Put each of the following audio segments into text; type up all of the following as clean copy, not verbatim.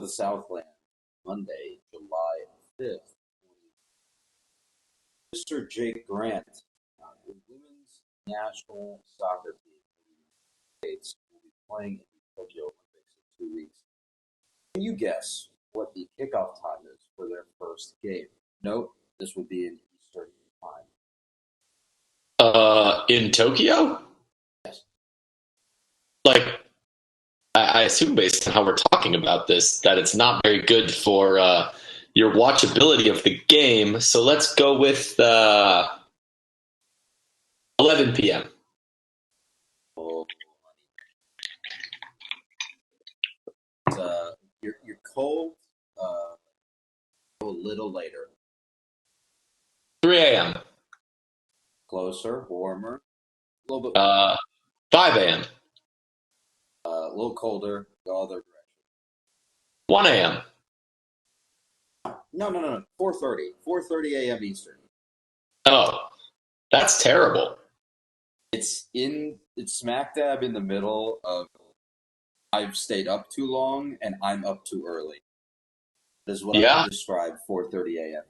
the Southland, Monday, July 5th. Mr. Jake Grant, the women's national soccer team in the United States, will be playing in the Tokyo Olympics in 2 weeks. Can you guess what the kickoff time is for their first game? Nope, this would be in Eastern time. In Tokyo? Yes. Like, I assume based on how we're talking about this, that it's not very good for your watchability of the game. So let's go with 11 p.m. You're cold. Go a little later. 3 a.m. Closer, warmer. A little bit. 5 a.m. A little colder. The other direction. 1 a.m. No. 4:30. 4:30 a.m. Eastern. Oh, that's terrible. It's smack dab in the middle of I've stayed up too long and I'm up too early. This is what I would describe 4:30 a.m.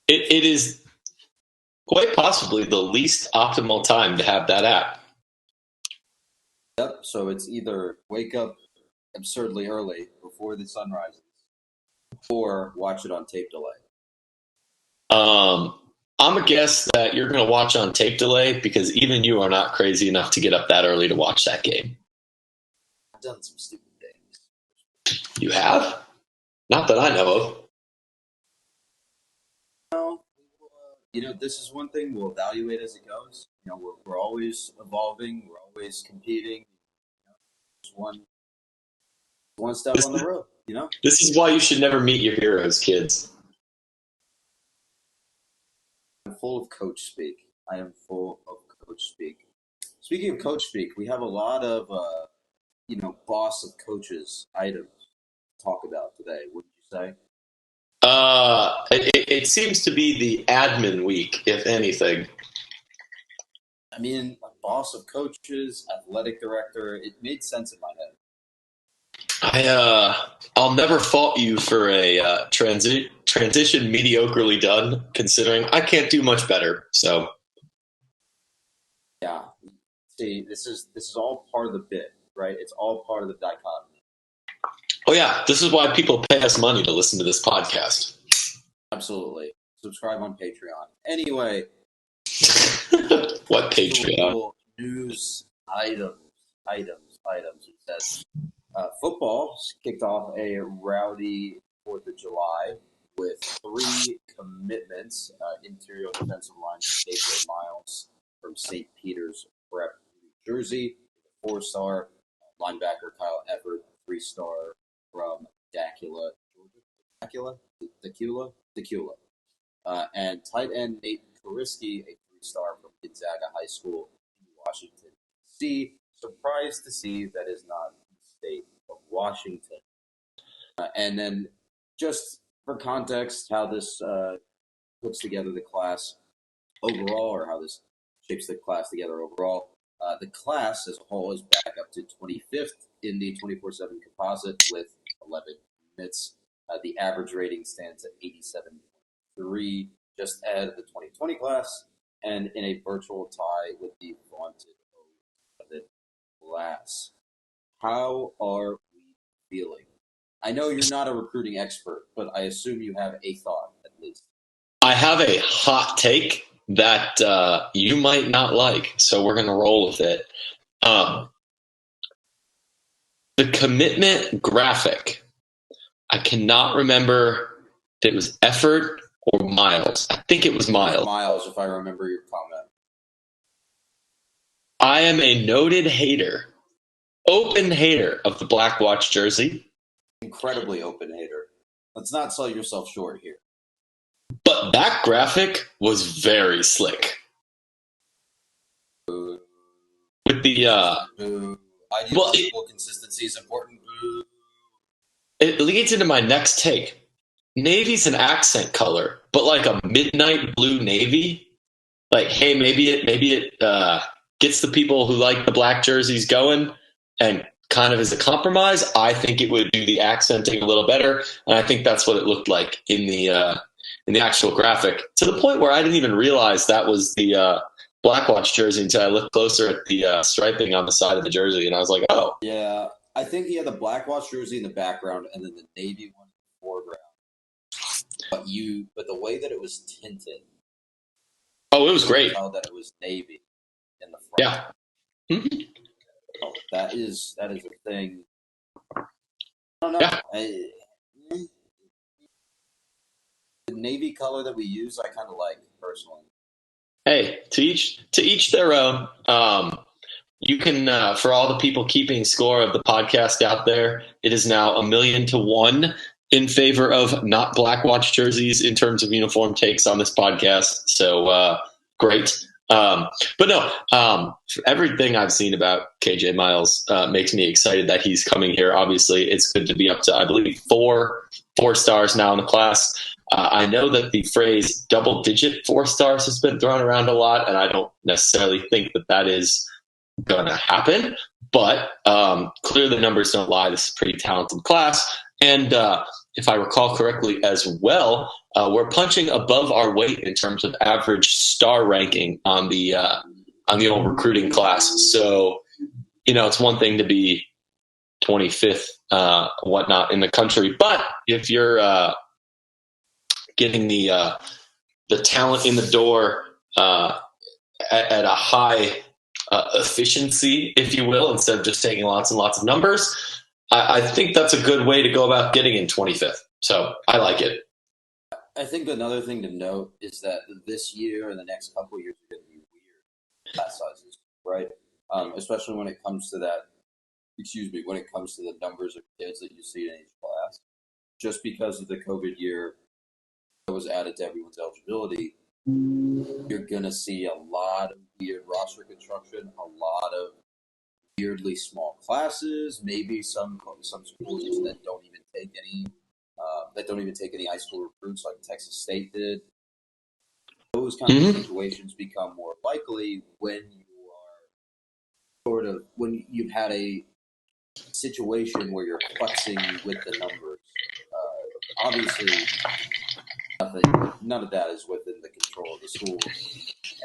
It is quite possibly the least optimal time to have that app. Yep. So it's either wake up absurdly early before the sun rises, or watch it on tape delay. I'm a guess that you're going to watch on tape delay because even you are not crazy enough to get up that early to watch that game. I've done some stupid things. You have? Not that I know of. No, this is one thing we'll evaluate as it goes. We're always evolving. We're always competing. Just one step on the road. This is why you should never meet your heroes, kids. I'm full of coach speak. I am full of coach speak. Speaking of coach speak, we have a lot of boss of coaches items to talk about today. Wouldn't you say? It seems to be the admin week, if anything. I mean, boss of coaches, athletic director, it made sense in my head. I'll never fault you for a transition mediocrely done, considering I can't do much better. So, yeah. See, this is all part of the bit, right? It's all part of the dichotomy. Oh yeah, this is why people pay us money to listen to this podcast. Absolutely. Subscribe on Patreon. Anyway. What Patreon? News items. It says football kicked off a rowdy 4th of July with 3 commitments. Interior defensive line Gabriel Miles from St. Peter's Prep, New Jersey. 4-star linebacker Kyle Everett, 3-star from Dacula, Georgia. Dacula. And tight end Nate Kariski, a 3-star from Gonzaga High School in Washington, D.C. Surprised to see that is not the state of Washington. And then just for context, how this puts together the class overall, or how this shapes the class together overall. The class as a whole is back up to 25th in the 24/7 composite with 11 units. The average rating stands at 87.3, just ahead of the 2020 class, and in a virtual tie with the vaunted 07 class. How are we feeling? I know you're not a recruiting expert, but I assume you have a thought, at least. I have a hot take that you might not like, so we're going to roll with it. The commitment graphic, I cannot remember if it was effort or miles. I think it was miles. Miles, if I remember your comment. I am a noted hater, open hater of the Black Watch jersey. Incredibly open hater. Let's not sell yourself short here. But that graphic was very slick. Boo. With the ideological consistency is important. Boo. It leads into my next take. Navy's an accent color, but like a midnight blue navy. Like, hey, maybe it gets the people who like the black jerseys going, and kind of as a compromise. I think it would do the accenting a little better, and I think that's what it looked like in the actual graphic. To the point where I didn't even realize that was the Blackwatch jersey until I looked closer at the striping on the side of the jersey, and I was like, oh, yeah. I think he had the Blackwatch jersey in the background and then the navy one in the foreground. But the way that it was tinted, oh, it was great. tell that it was navy in the front. Yeah. Mm-hmm. Oh, that is a thing. I don't know. Yeah. The navy color that we use, I kind of like personally. Hey, to each their own. You can, for all the people keeping score of the podcast out there, it is now 1,000,000 to 1 in favor of not Blackwatch jerseys in terms of uniform takes on this podcast. So great. But no, everything I've seen about KJ Miles makes me excited that he's coming here. Obviously, it's good to be up to, I believe, four stars now in the class. I know that the phrase double-digit 4 stars has been thrown around a lot, and I don't necessarily think that is going to happen. But clearly the numbers don't lie. This is a pretty talented class. And if I recall correctly as well, we're punching above our weight in terms of average star ranking on the old recruiting class. So, it's one thing to be 25th, whatnot in the country. But if you're getting the talent in the door at a high efficiency, if you will, instead of just taking lots and lots of numbers, I think that's a good way to go about getting in 25th. So I like it. I think another thing to note is that this year and the next couple of years are going to be weird class sizes, right? Especially when it comes to when it comes to the numbers of kids that you see in each class. Just because of the COVID year that was added to everyone's eligibility, you're going to see a lot of weird roster construction, a lot of weirdly small classes, maybe some schools that don't even take any high school recruits like Texas State did. Those kind of situations become more likely when when you've had a situation where you're flexing with the numbers. Obviously, none of that is within the control of the school,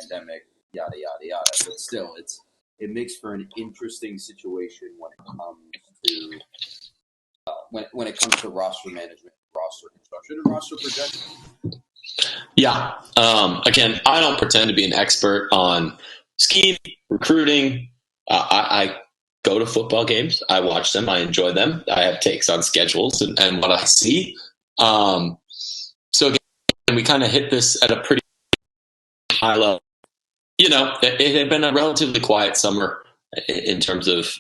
pandemic, yada yada yada. But still, it makes for an interesting situation when it comes to roster management, roster construction, and roster projection. Yeah. Again, I don't pretend to be an expert on scheme, recruiting. I go to football games. I watch them. I enjoy them. I have takes on schedules and what I see. So again, we kind of hit this at a pretty high level. It had been a relatively quiet summer in terms of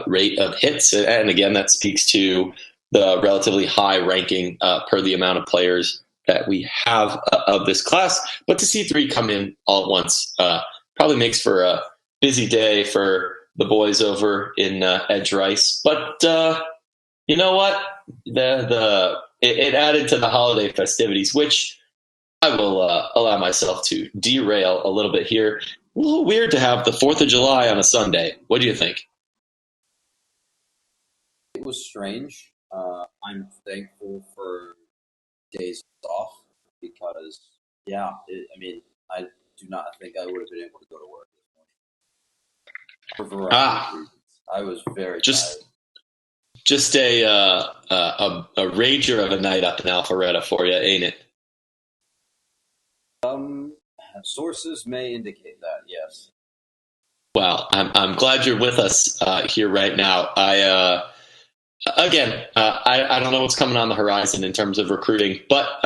rate of hits. And again, that speaks to the relatively high ranking per the amount of players that we have of this class. But to see 3 come in all at once probably makes for a busy day for the boys over in Edge Rice. But you know what? It added to the holiday festivities, which I will allow myself to derail a little bit here. A little weird to have the 4th of July on a Sunday. What do you think? It was strange. I'm thankful for days off because, I do not think I would have been able to go to work this morning for a variety of reasons. I was very tired. Just a rager of a night up in Alpharetta for you, ain't it? Sources may indicate that, yes. Well, I'm glad you're with us here right now. I don't know what's coming on the horizon in terms of recruiting, but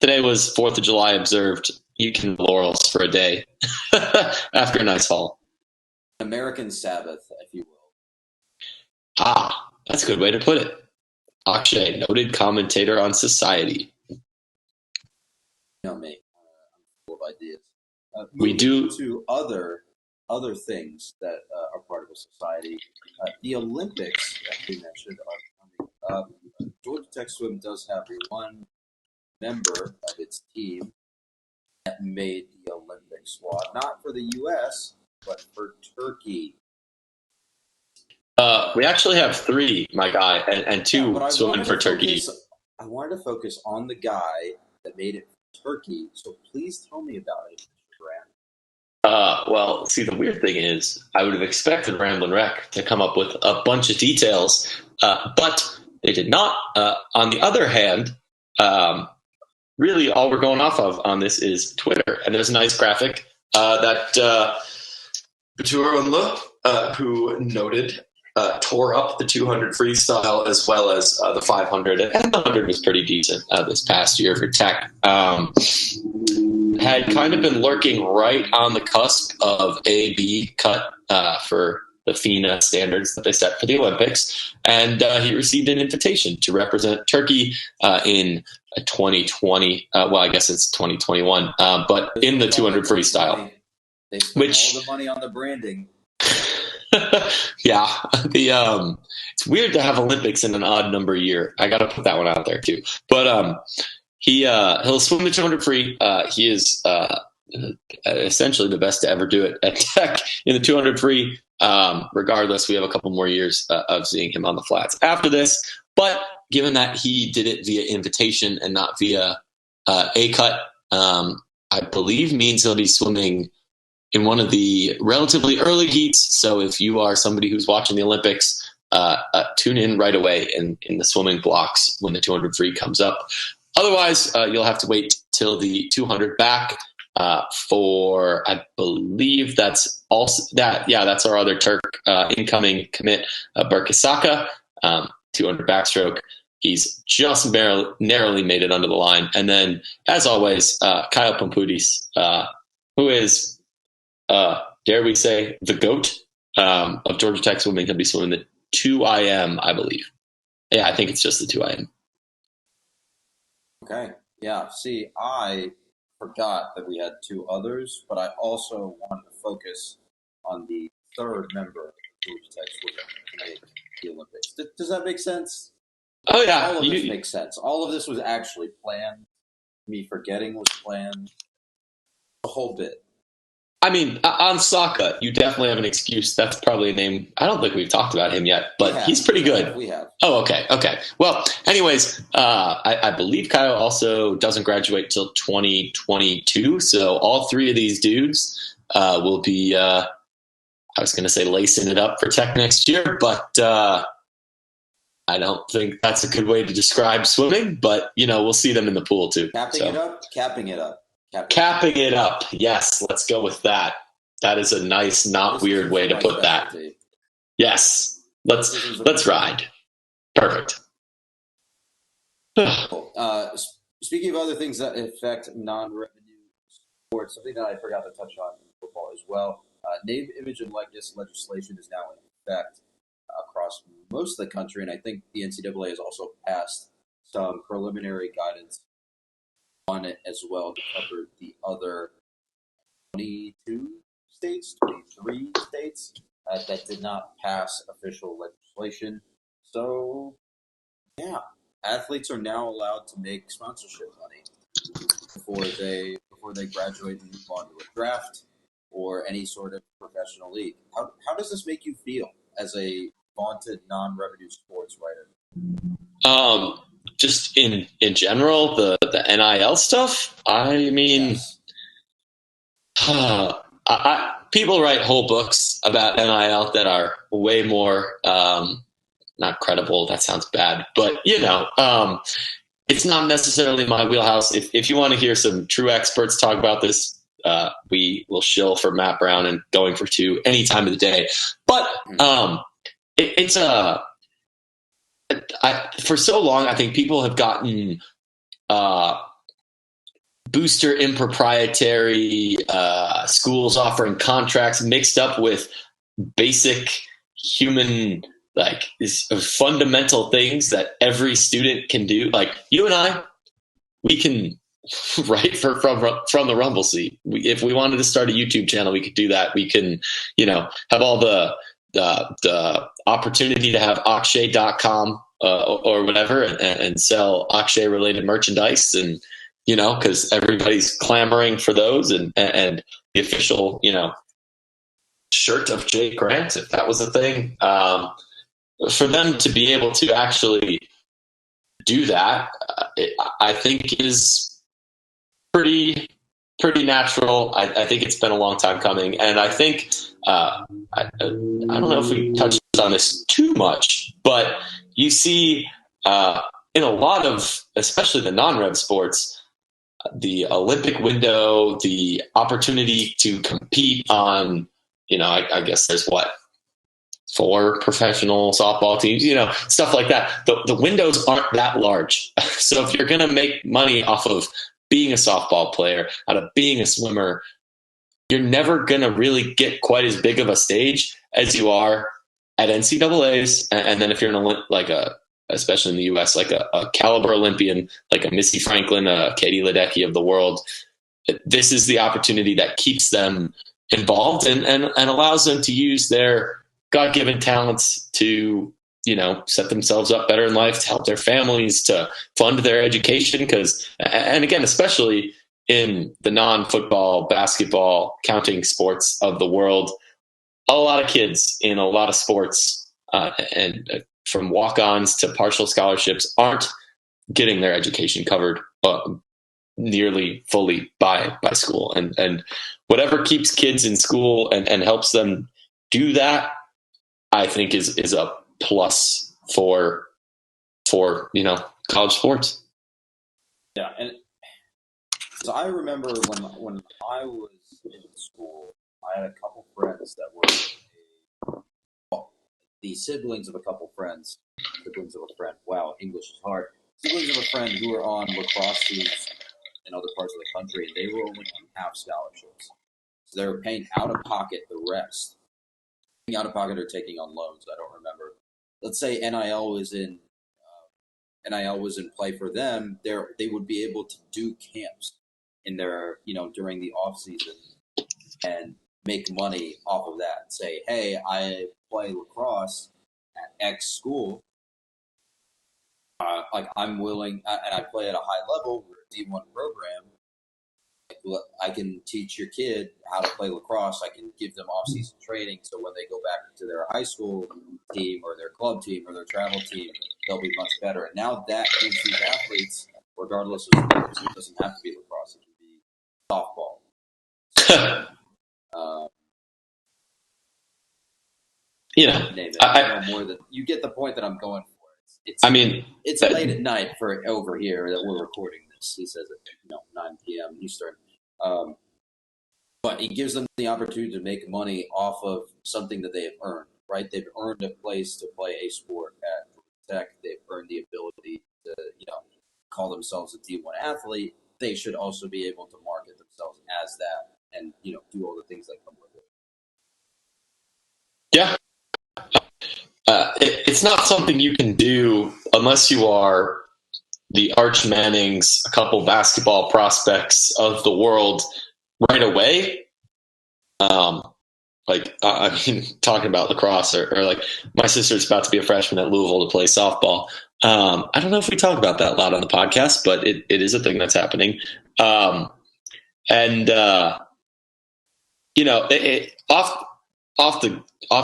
today was 4th of July observed. You can laurels for a day after a nice fall. American Sabbath, if you will. Ah, that's a good way to put it. Akshay, noted commentator on society. You know me. I'm full of ideas. We do to other things that are part of a society. The Olympics, as we mentioned, are coming up. Georgia Tech Swim does have one member of its team that made the Olympic squad, not for the U.S., but for Turkey. We actually have 3, my guy, and 2 swimming for Turkey. I wanted to focus on the guy that made it for Turkey, so please tell me about it, Grant. Well, see, the weird thing is, I would have expected Ramblin' Wreck to come up with a bunch of details, but they did not. On the other hand, really all we're going off of on this is Twitter, and there's a nice graphic that Batur who noted, tore up the 200 freestyle as well as the 500, and the 100 was pretty decent this past year for Tech. Had kind of been lurking right on the cusp of A-B cut for the FINA standards that they set for the Olympics, and he received an invitation to represent Turkey in 2020. Well, I guess it's 2021, but in the 200 freestyle. They spent all the money on the branding. Yeah, it's weird to have Olympics in an odd number year. I got to put that one out there too. But he'll swim the 200 free. He is essentially the best to ever do it at Tech in the 200 free. Regardless, we have a couple more years of seeing him on the flats after this. But given that he did it via invitation and not via a cut, I believe means he'll be swimming in one of the relatively early heats. So if you are somebody who's watching the Olympics, tune in right away in the swimming blocks when the 200 free comes up. Otherwise, you'll have to wait till the 200 back for, I believe that's also that. Yeah, that's our other Turk incoming commit, Berkisaka, 200 backstroke. He's just narrowly made it under the line. And then, as always, Kyle Pampudis, who is, dare we say, the GOAT of Georgia Tech swimming. He'll be swimming the 2IM, I believe. Yeah, I think it's just the 2IM. Okay. Yeah. See, I forgot that we had 2 others, but I also wanted to focus on the 3rd member of Georgia Tech swimming to make the Olympics. Does that make sense? Oh, yeah. All of this makes sense. All of this was actually planned. Me forgetting was planned. The whole bit. I mean, on Saka, you definitely have an excuse. That's probably a name. I don't think we've talked about him yet, but he's pretty good. We have. Oh, okay. Well, anyways, I believe Kyle also doesn't graduate till 2022. So all 3 of these dudes will be, I was going to say lacing it up for Tech next year, but I don't think that's a good way to describe swimming. But, we'll see them in the pool too. Capping it up. Capping it up. Yes, let's go with that. That is a nice, not weird way to put that. Yes, let's ride. Perfect. Speaking of other things that affect non-revenue sports, something that I forgot to touch on in football as well. Name, image, and likeness legislation is now in effect across most of the country, and I think the NCAA has also passed some preliminary guidance on it as well to cover the other 22 states, 23 states that did not pass official legislation. So, yeah, athletes are now allowed to make sponsorship money before they graduate and move on to a draft or any sort of professional league. How does this make you feel as a vaunted non-revenue sports writer? Just in general, the NIL stuff. I mean, yes. People write whole books about NIL that are way more not credible. That sounds bad, but it's not necessarily my wheelhouse. If you want to hear some true experts talk about this, we will shill for Matt Brown and Going for Two any time of the day. But it's a. For so long, I think people have gotten booster improprietary schools offering contracts mixed up with basic human, fundamental things that every student can do. Like you and I, we can write from the Rumble seat. If we wanted to start a YouTube channel, we could do that. We can, have all the opportunity to have Akshay.com or whatever and sell Akshay related merchandise, and because everybody's clamoring for those, and the official shirt of Jay Grant, if that was a thing. For them to be able to actually do that, I think is pretty natural. I think it's been a long time coming, and I think I don't know if we touched on this too much, but you see in a lot of, especially the non-rev sports, the Olympic window, the opportunity to compete on, I guess there's 4 professional softball teams, stuff like that. The windows aren't that large. So if you're going to make money off of being a softball player, out of being a swimmer, you're never going to really get quite as big of a stage as you are at NCAAs. And then if you're especially in the US, like a caliber Olympian, like a Missy Franklin, a Katie Ledecky of the world, this is the opportunity that keeps them involved and allows them to use their God-given talents to, set themselves up better in life, to help their families, to fund their education. And again, especially in the non-football, basketball, counting sports of the world, a lot of kids in a lot of sports, and from walk-ons to partial scholarships, aren't getting their education covered nearly fully by school. And whatever keeps kids in school and helps them do that, I think is a plus for college sports. Yeah, and so I remember when I was in school, I had a couple friends that were the siblings of a couple friends, siblings of a friend. Wow, English is hard. Siblings of a friend who were on lacrosse teams in other parts of the country, and they were only on half scholarships, so they were paying out of pocket the rest. Out of pocket or taking on loans, I don't remember. Let's say NIL was in play for them. They would be able to do camps in their during the off season and make money off of that. Say, hey, I play lacrosse at X school. I'm willing, and I play at a high level, D1 program. I can teach your kid how to play lacrosse. I can give them off-season training, so when they go back to their high school team or their club team or their travel team, they'll be much better. And now that gives these athletes, regardless of sports, it doesn't have to be lacrosse; it can be softball. I know more than you get the point that I'm going for. It's late at night for over here that we're recording this. He says at 9 p.m. Eastern. But it gives them the opportunity to make money off of something that they have earned, right? They've earned a place to play a sport at Tech. They've earned the ability to, call themselves a D1 athlete. They should also be able to market themselves as that and, do all the things that come with it. Yeah. It's not something you can do unless you are the Arch Mannings, a couple basketball prospects of the world right away. Talking about lacrosse or like my sister's about to be a freshman at Louisville to play softball. I don't know if we talk about that a lot on the podcast, but it is a thing that's happening. Off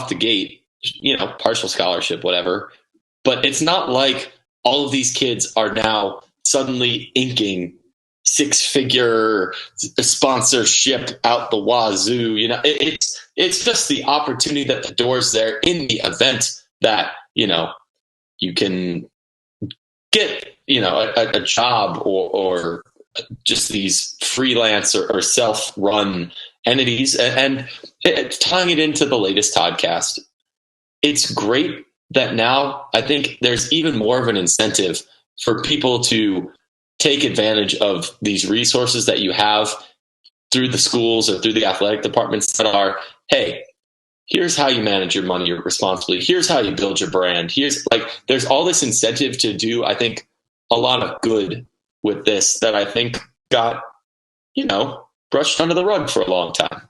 the gate, partial scholarship, whatever. But it's not like all of these kids are now suddenly inking 6-figure sponsorship out the wazoo. It's just the opportunity that the door's there in the event that, you can get, a job or just these freelance or self-run entities. And tying it into the latest podcast, it's great that now I think there's even more of an incentive for people to take advantage of these resources that you have through the schools or through the athletic departments that are, hey, here's how you manage your money responsibly. Here's how you build your brand. There's all this incentive to do, I think, a lot of good with this that I think got, brushed under the rug for a long time.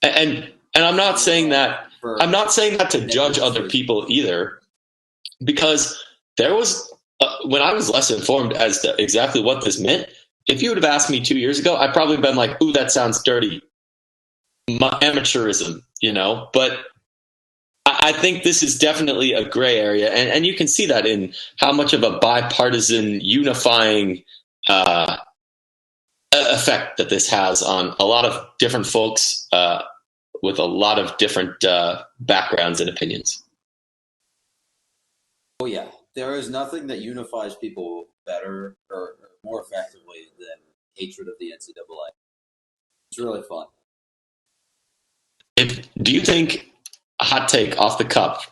And I'm not saying that to judge other people either, because there was, when I was less informed as to exactly what this meant, if you would have asked me 2 years ago, I'd probably been like, ooh, that sounds dirty. Amateurism. but I think this is definitely a gray area, and you can see that in how much of a bipartisan unifying effect that this has on a lot of different folks with a lot of different backgrounds and opinions. Oh yeah, there is nothing that unifies people better or more effectively than hatred of the NCAA. It's really fun. Do you think, a hot take off the cuff,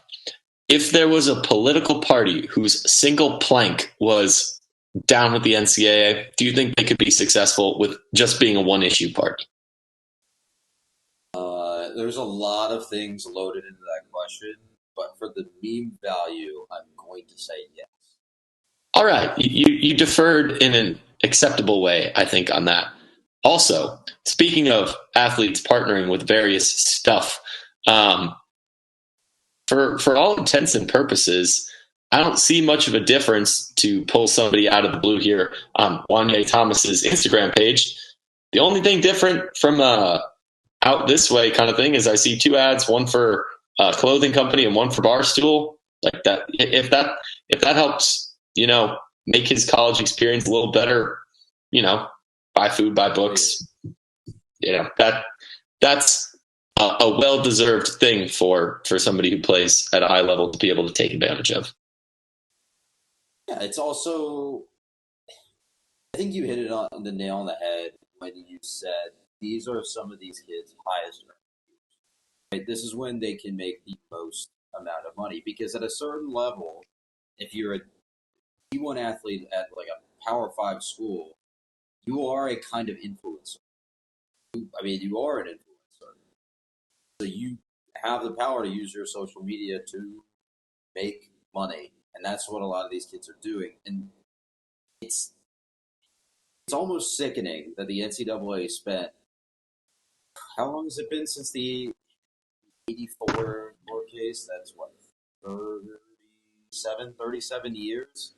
if there was a political party whose single plank was down with the NCAA, do you think they could be successful with just being a one-issue party? There's a lot of things loaded into that question, but for the meme value, I'm going to say yes. All right, you deferred in an acceptable way, I think, on that. Also, speaking of athletes partnering with various stuff, for all intents and purposes, I don't see much of a difference to pull somebody out of the blue here on Wanye Thomas's Instagram page. The only thing different from out this way kind of thing is I see two ads, one for a clothing company and one for Barstool. Like that, if that helps, make his college experience a little better, buy food, buy books. That's a well-deserved thing for somebody who plays at a high level to be able to take advantage of. Yeah, it's also, I think you hit it on the nail on the head when you said these are some of these kids' highest earners. Right? This is when they can make the most amount of money, because at a certain level, if you're a D1 athlete at like a Power 5 school, you are a kind of influencer. You are an influencer. So you have the power to use your social media to make money. And that's what a lot of these kids are doing. And it's almost sickening that the NCAA spent, how long has it been since the 84 court case? That's what, 37 years?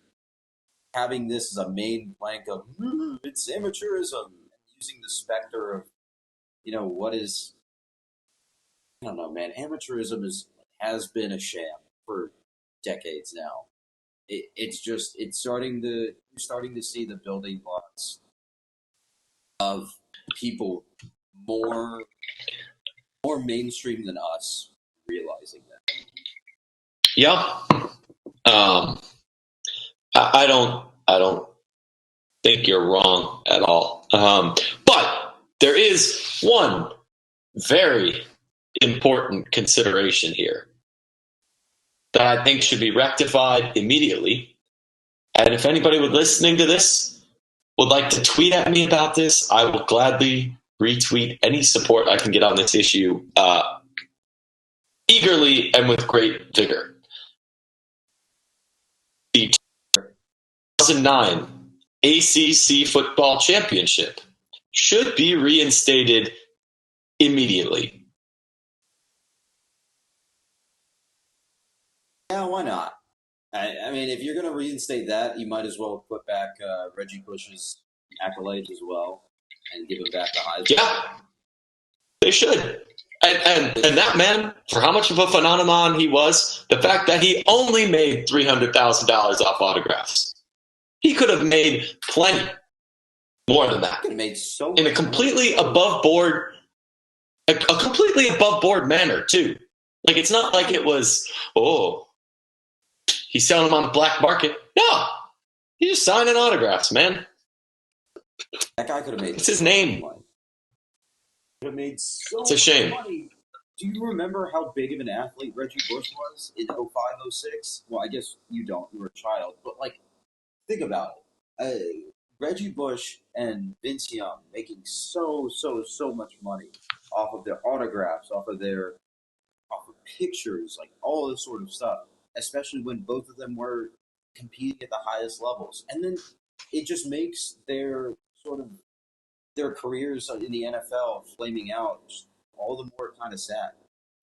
Having this as a main plank of, it's amateurism, using the specter of, what is, I don't know, man, amateurism has been a sham for decades now. You're starting to see the building blocks of people more mainstream than us realizing that. Yeah. I don't think you're wrong at all. But there is one very important consideration here that I think should be rectified immediately. And if anybody listening to this would like to tweet at me about this, I will gladly retweet any support I can get on this issue eagerly and with great vigor. The 2009 ACC Football Championship should be reinstated immediately. Yeah, why not? I mean, if you're going to reinstate that, you might as well put back Reggie Bush's accolades as well and give him back the Heisman. Yeah, they should. And that man, for how much of a phenomenon he was, the fact that he only made $300,000 off autographs. He could have made plenty more than that. He made so in a completely above board, a completely above board manner too. Like, it's not like it was, he's selling them on the black market. No, he's just signing autographs, man. That guy could have made. It's his name. Could have made so it's a shame. much money. Do you remember how big of an athlete Reggie Bush was in 05, 06? Well, I guess you don't. You were a child. But, think about it. Reggie Bush and Vince Young making so much money off of their autographs, off of pictures, all this sort of stuff, especially when both of them were competing at the highest levels. And then it just makes their careers in the NFL flaming out all the more kind of sad,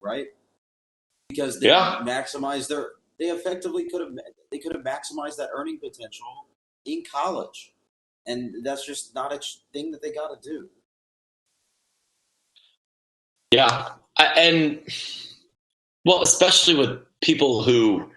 right? Because they they effectively could have maximized that earning potential in college. And that's just not a thing that they got to do. Yeah, Well, especially with people who,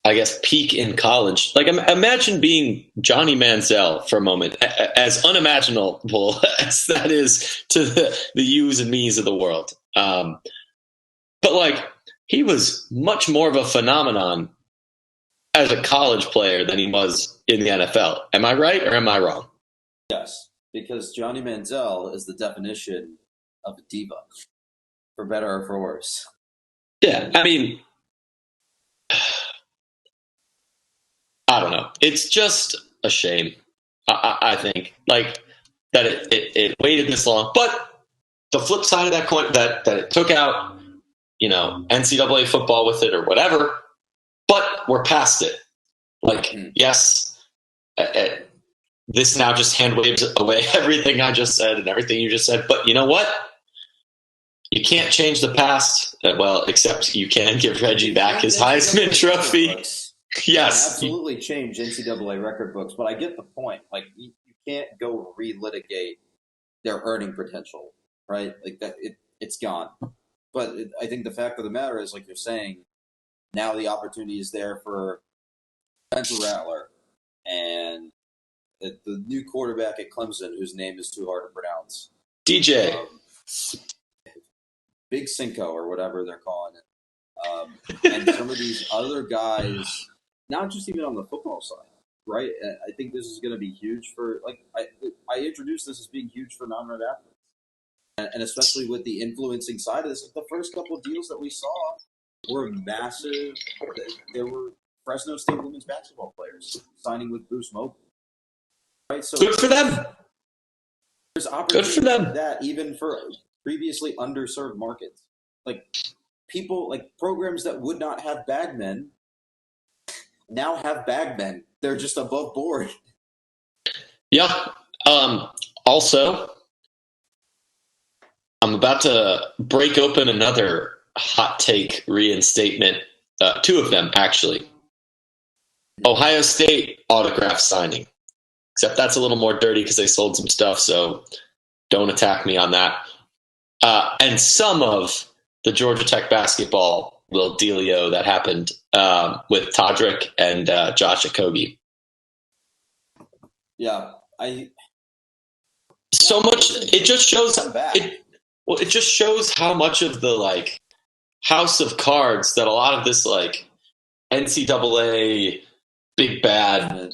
I guess, peak in college. Like, imagine being Johnny Manziel for a moment, as unimaginable as that is to the yous and me's of the world. But like, he was much more of a phenomenon as a college player than he was in the NFL. Am I right or am I wrong? Yes, because Johnny Manziel is the definition of a diva, for better or for worse. Yeah, I mean, I don't know. It's just a shame. I think like that it waited this long. But the flip side of that coin, that it took out, NCAA football with it or whatever. But we're past it. Like, yes, this now just hand waves away everything I just said and everything you just said. But you know what? You can't change the past. Well, except you can give Reggie back his Heisman Trophy. Yes, absolutely change NCAA record books, but I get the point. Like, you can't go relitigate their earning potential, right? Like that, it's gone. But I think the fact of the matter is, like you're saying, now the opportunity is there for Spencer Rattler and the new quarterback at Clemson, whose name is too hard to pronounce, DJ, Big Cinco or whatever they're calling it, and some of these other guys. Not just even on the football side, right? I think this is going to be huge for, like, I introduced this as being huge for non-rev athletes. And especially with the influencing side of this, the first couple of deals that we saw were massive. There were Fresno State women's basketball players signing with Boost Mobile. Right? So good for them. There's opportunity for them. That even for previously underserved markets. Like people, like programs that would not have bagmen now have bagmen. They're just above board. Yeah. Also, I'm about to break open another hot take reinstatement. Two of them, actually. Ohio State autograph signing. Except that's a little more dirty because they sold some stuff, so don't attack me on that. And some of the Georgia Tech basketball little dealio that happened with Todrick and Josh Okogie. Yeah, so much. It just shows. It just shows how much of the like house of cards that a lot of this like NCAA big bad,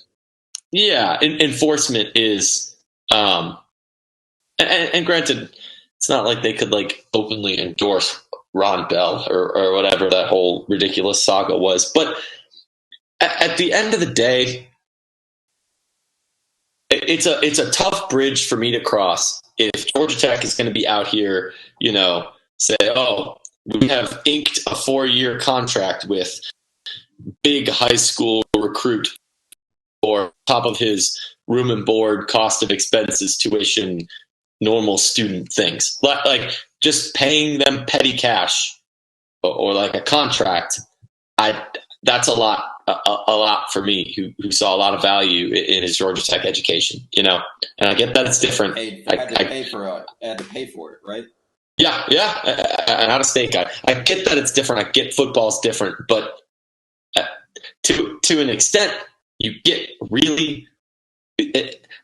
enforcement is. And granted, it's not like they could like openly endorse Ron Bell or whatever that whole ridiculous saga was. But at the end of the day, it's a tough bridge for me to cross if Georgia Tech is going to be out here, say, oh, we have inked a 4-year contract with big high school recruit or top of his room and board, cost of expenses, tuition, normal student things. Like just paying them petty cash or like a contract. That's a lot for me who saw a lot of value in his Georgia Tech education, and I get that it's different. I had to pay for it, right? Yeah. An out-of-state guy. I get that it's different. I get football's different, but to an extent, you get really.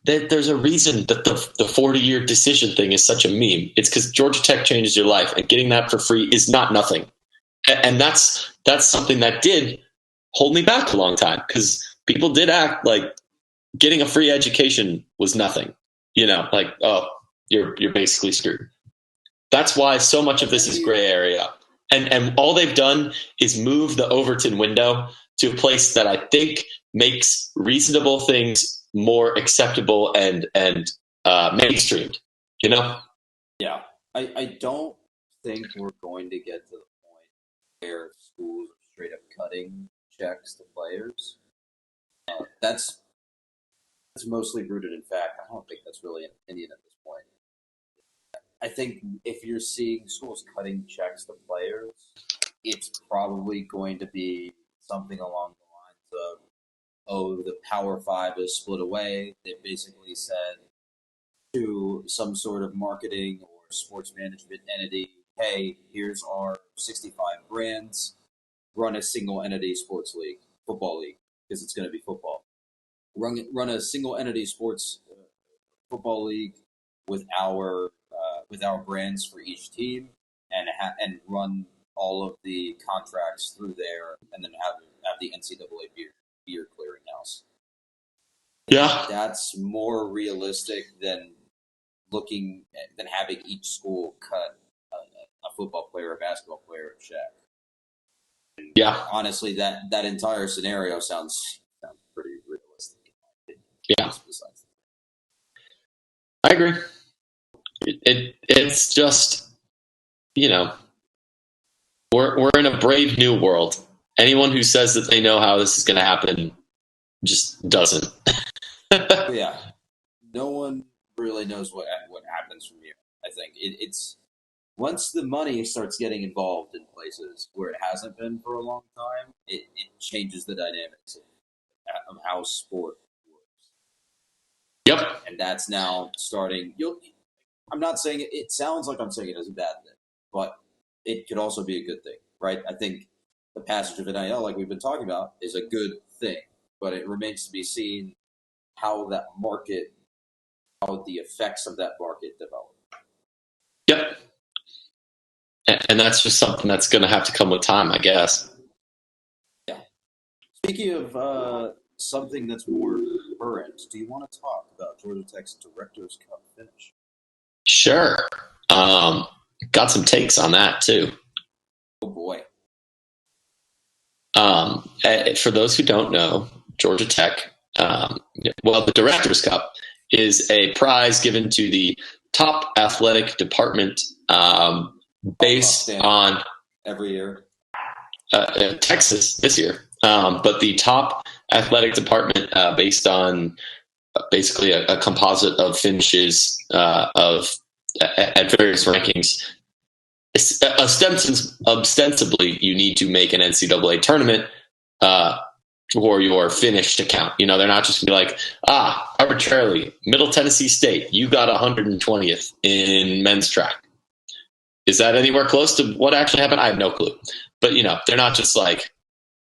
There's a reason that the 40-year decision thing is such a meme. It's because Georgia Tech changes your life, and getting that for free is not nothing. And that's something that did hold me back a long time because people did act like getting a free education was nothing. Like, oh, you're basically screwed. That's why so much of this is gray area. And all they've done is move the Overton window to a place that I think makes reasonable things more acceptable and mainstreamed. Yeah, I don't think we're going to get to the point where schools are straight up cutting checks to players. That's mostly rooted in fact. I don't think that's really an opinion at this point. I think if you're seeing schools cutting checks to players, it's probably going to be something along the lines of, oh, the Power Five is split away. They basically said to some sort of marketing or sports management entity, hey, here's our 65 brands, run a single entity sports league, football league, because it's going to be football. Run a single entity sports football league with our brands for each team, and run all of the contracts through there, and then have the NCAA beer clearinghouse. Yeah, That's more realistic than having each school cut a football player, a basketball player, a check. yeah, Honestly, that entire scenario sounds pretty realistic. yeah. I agree. It's just, we're in a brave new world. Anyone who says that they know how this is going to happen just doesn't. Yeah, no one really knows what happens from here. I think it's once the money starts getting involved in places where it hasn't been for a long time, it changes the dynamics of how sport works. Yep. And that's now starting. I'm not saying it sounds like I'm saying it as a bad thing, but it could also be a good thing, right? I think the passage of NIL, like we've been talking about, is a good thing, but it remains to be seen how the effects of that market develop. Yep. And that's just something that's going to have to come with time, I guess. Yeah. Speaking of something that's more current, do you want to talk about Georgia Tech's Directors Cup finish? Sure. Got some takes on that too. Oh boy. For those who don't know, Georgia Tech, the Directors Cup is a prize given to the top athletic department based on every year. Texas this year, but the top athletic department based on basically a composite of finishes at various rankings. Ostensibly, you need to make an NCAA tournament for your finish to count. They're not just going to be like, arbitrarily, Middle Tennessee State, you got 120th in men's track. Is that anywhere close to what actually happened? I have no clue. But, they're not just like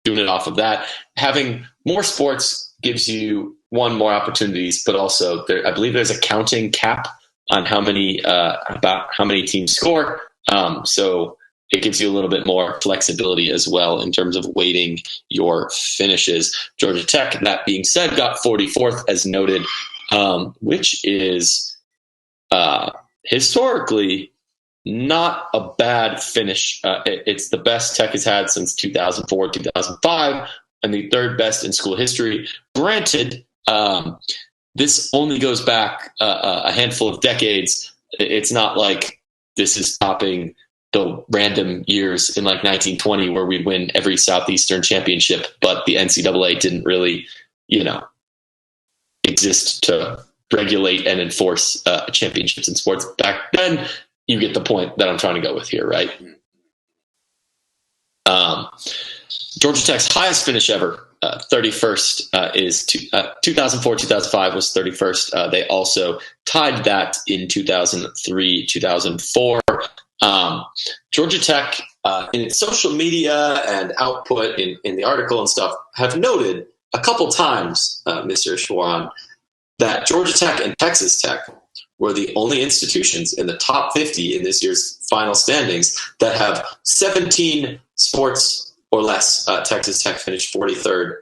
doing it off of that. Having more sports gives you more opportunities, but also I believe there's a counting cap on how many teams score. So it gives you a little bit more flexibility as well in terms of weighting your finishes. Georgia Tech, that being said, got 44th as noted, which is historically not a bad finish. It's the best Tech has had since 2004, 2005, and the third best in school history. Granted, this only goes back a handful of decades. It's not like this is topping the random years in 1920 where we'd win every Southeastern championship, but the NCAA didn't really, exist to regulate and enforce championships in sports back then. You get the point that I'm trying to go with here, right? Georgia Tech's highest finish ever, 31st, is 2004, 2005 was 31st. They also tied that in 2003, 2004. Georgia Tech, in its social media and output in the article and stuff, have noted a couple times, Mr. Schwaran, that Georgia Tech and Texas Tech were the only institutions in the top 50 in this year's final standings that have 17 sports or less. Texas Tech finished 43rd,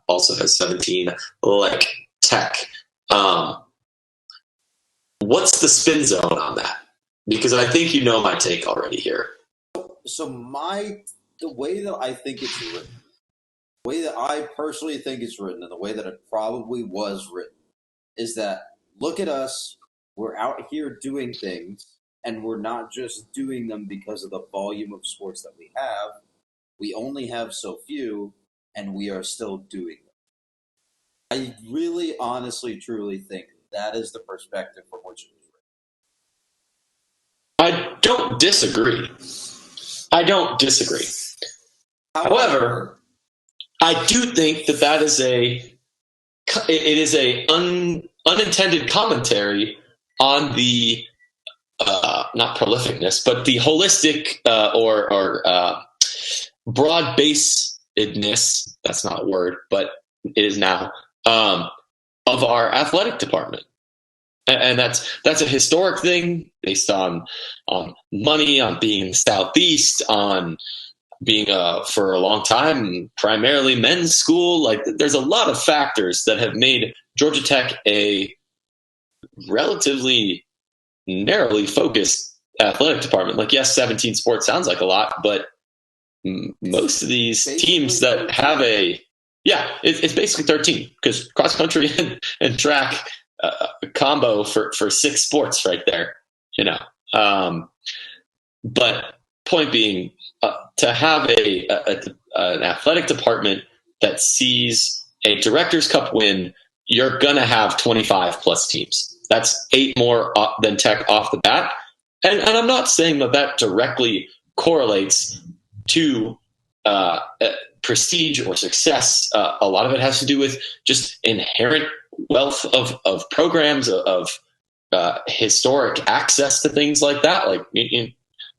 also has 17 like Tech. What's the spin zone on that? Because I think you know my take already here. So the way that I think it's written, the way that I personally think it's written, and the way that it probably was written, is that look at us, we're out here doing things, and we're not just doing them because of the volume of sports that we have. We only have so few, and we are still doing them. I really, honestly, truly think that is the perspective from which it was written. I don't disagree. However, I do think that is unintended commentary on the not prolificness, but the holistic or broad-basedness, that's not a word, but it is now, of our athletic department. And that's a historic thing based on money, on being in the Southeast, on being for a long time primarily men's school. Like, there's a lot of factors that have made Georgia Tech a relatively narrowly focused athletic department. Like, yes, 17 sports sounds like a lot, but most of these teams that have it's basically 13, because cross country and track combo for 6 sports right there, but point being, to have an athletic department that sees a Director's Cup win, you're going to have 25 plus teams. That's 8 more than Tech off the bat. And I'm not saying that directly correlates to prestige or success. A lot of it has to do with just inherent wealth of programs, of historic access to things like that. Like,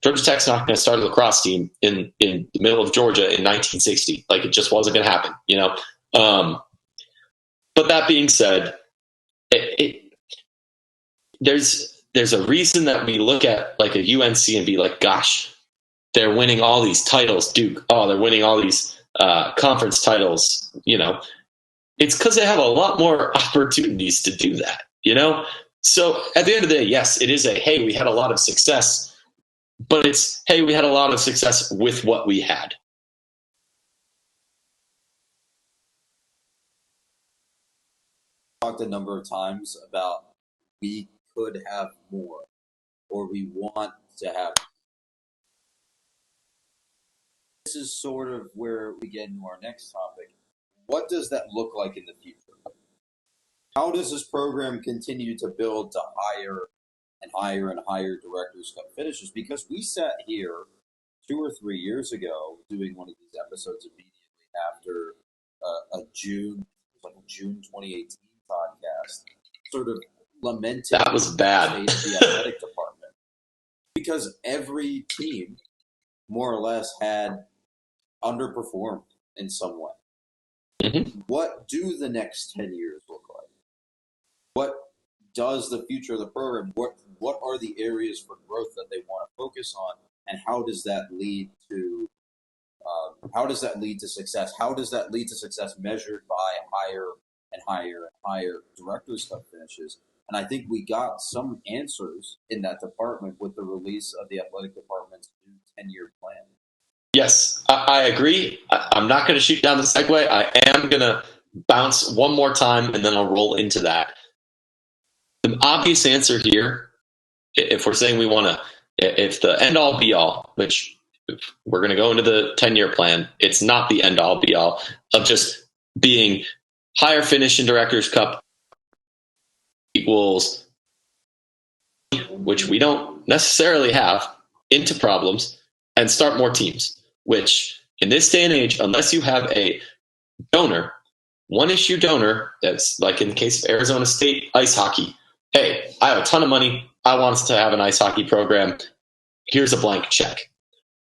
Georgia Tech's not going to start a lacrosse team in the middle of Georgia in 1960. Like, it just wasn't going to happen, But that being said, there's a reason that we look at like a UNC and be like, gosh, they're winning all these titles, Duke. Oh, they're winning all these conference titles. It's because they have a lot more opportunities to do that. So at the end of the day, yes, it is hey, we had a lot of success. But it's, hey, we had a lot of success with what we had. Talked a number of times about we could have more, or we want to have. This is sort of where we get into our next topic. What does that look like in the future? How does this program continue to build to higher and higher and higher Director's Cup finishes? Because we sat here 2 or 3 years ago doing one of these episodes immediately after a June 2018 podcast, sort of lamenting that was bad the state of the athletic department, because every team more or less had underperformed in some way. Mm-hmm. What do the next 10 years look like? What does the future of the program, what are the areas for growth that they want to focus on, and how does that lead to success? How does that lead to success measured by higher and higher and higher Director's Cup finishes? And I think we got some answers in that department with the release of the athletic department's new 10-year plan. Yes, I agree. I'm not going to shoot down the segue. I am going to bounce one more time, and then I'll roll into that. The obvious answer here, if we're saying we want to, if the end-all be-all, which we're going to go into the 10-year plan, it's not the end-all be-all of just being higher finish in Director's Cup equals, which we don't necessarily have, into problems, and start more teams, which in this day and age, unless you have a donor, one-issue donor, that's like in the case of Arizona State ice hockey, hey, I have a ton of money. I want us to have an ice hockey program. Here's a blank check.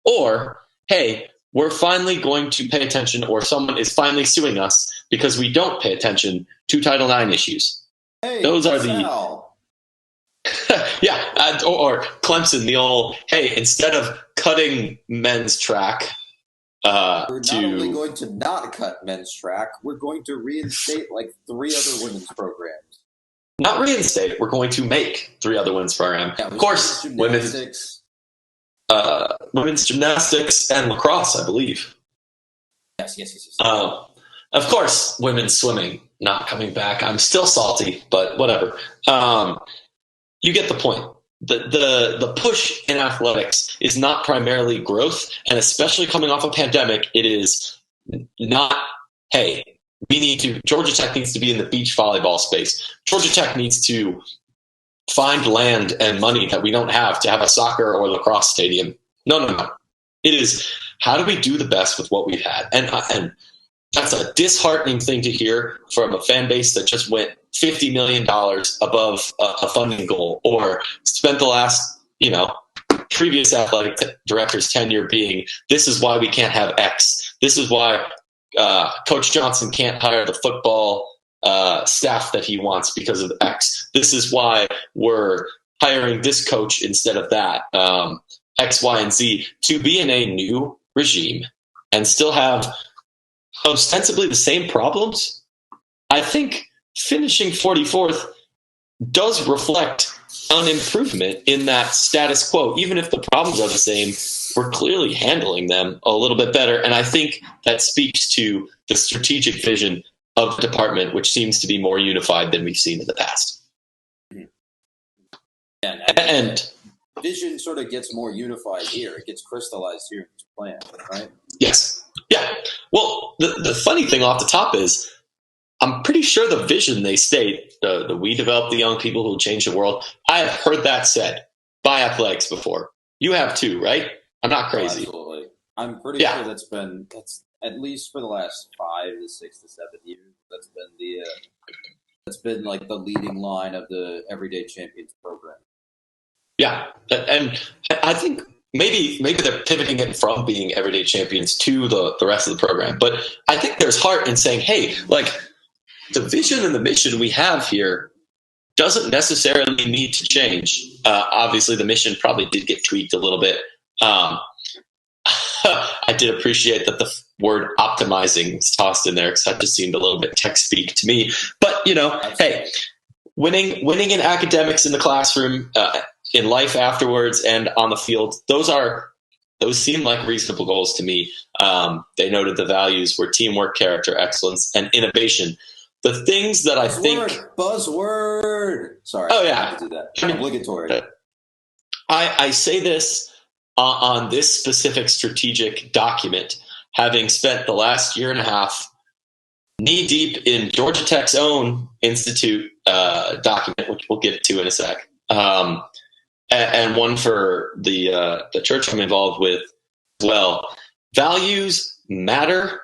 Or, hey, we're finally going to pay attention, or someone is finally suing us because we don't pay attention to Title IX issues. Hey, those are the yeah, or Clemson, the old, hey, instead of cutting men's track, we're not only going to not cut men's track, we're going to reinstate like 3 other women's programs. Not reinstate. We're going to make 3 other women's programs. Yeah, of course, women's gymnastics and lacrosse, I believe. Yes. Of course, women's swimming not coming back. I'm still salty, but whatever. You get the point. The push in athletics is not primarily growth, and especially coming off a pandemic, it is not, hey, Georgia Tech needs to be in the beach volleyball space. Georgia Tech needs to find land and money that we don't have to have a soccer or lacrosse stadium. No. It is, how do we do the best with what we've had? And that's a disheartening thing to hear from a fan base that just went $50 million above a funding goal, or spent the last previous athletic director's tenure being, this is why we can't have X. This is why Coach Johnson can't hire the football staff that he wants because of X. This is why we're hiring this coach instead of that. X, Y, and Z, to be in a new regime and still have ostensibly the same problems. I think finishing 44th does reflect an improvement in that status quo. Even if the problems are the same, we're clearly handling them a little bit better. And I think that speaks to the strategic vision of the department, which seems to be more unified than we've seen in the past. And vision sort of gets more unified here. It gets crystallized here in this plan, right? Yes. Yeah. Well, the funny thing off the top is, I'm pretty sure the vision they state, the we develop the young people who will change the world, I have heard that said by athletics before. You have too, right? I'm not crazy. Oh, absolutely. I'm pretty sure that's at least for the last 5 to 6 to 7 years. That's been like the leading line of the Everyday Champions program. Yeah, and I think maybe they're pivoting it from being Everyday Champions to the rest of the program. But I think there's heart in saying, hey, like, the vision and the mission we have here doesn't necessarily need to change. Obviously, the mission probably did get tweaked a little bit. I did appreciate that the word optimizing was tossed in there because that just seemed a little bit tech speak to me. But, hey, winning in academics in the classroom, in life afterwards and on the field, those seem like reasonable goals to me. They noted the values were teamwork, character, excellence, and innovation. The things that I think buzzword. Sorry. Oh yeah, I have to do that. Obligatory. I say this on this specific strategic document, having spent the last year and a half knee deep in Georgia Tech's own institute document, which we'll get to in a sec, and one for the church I'm involved with as well. Values matter,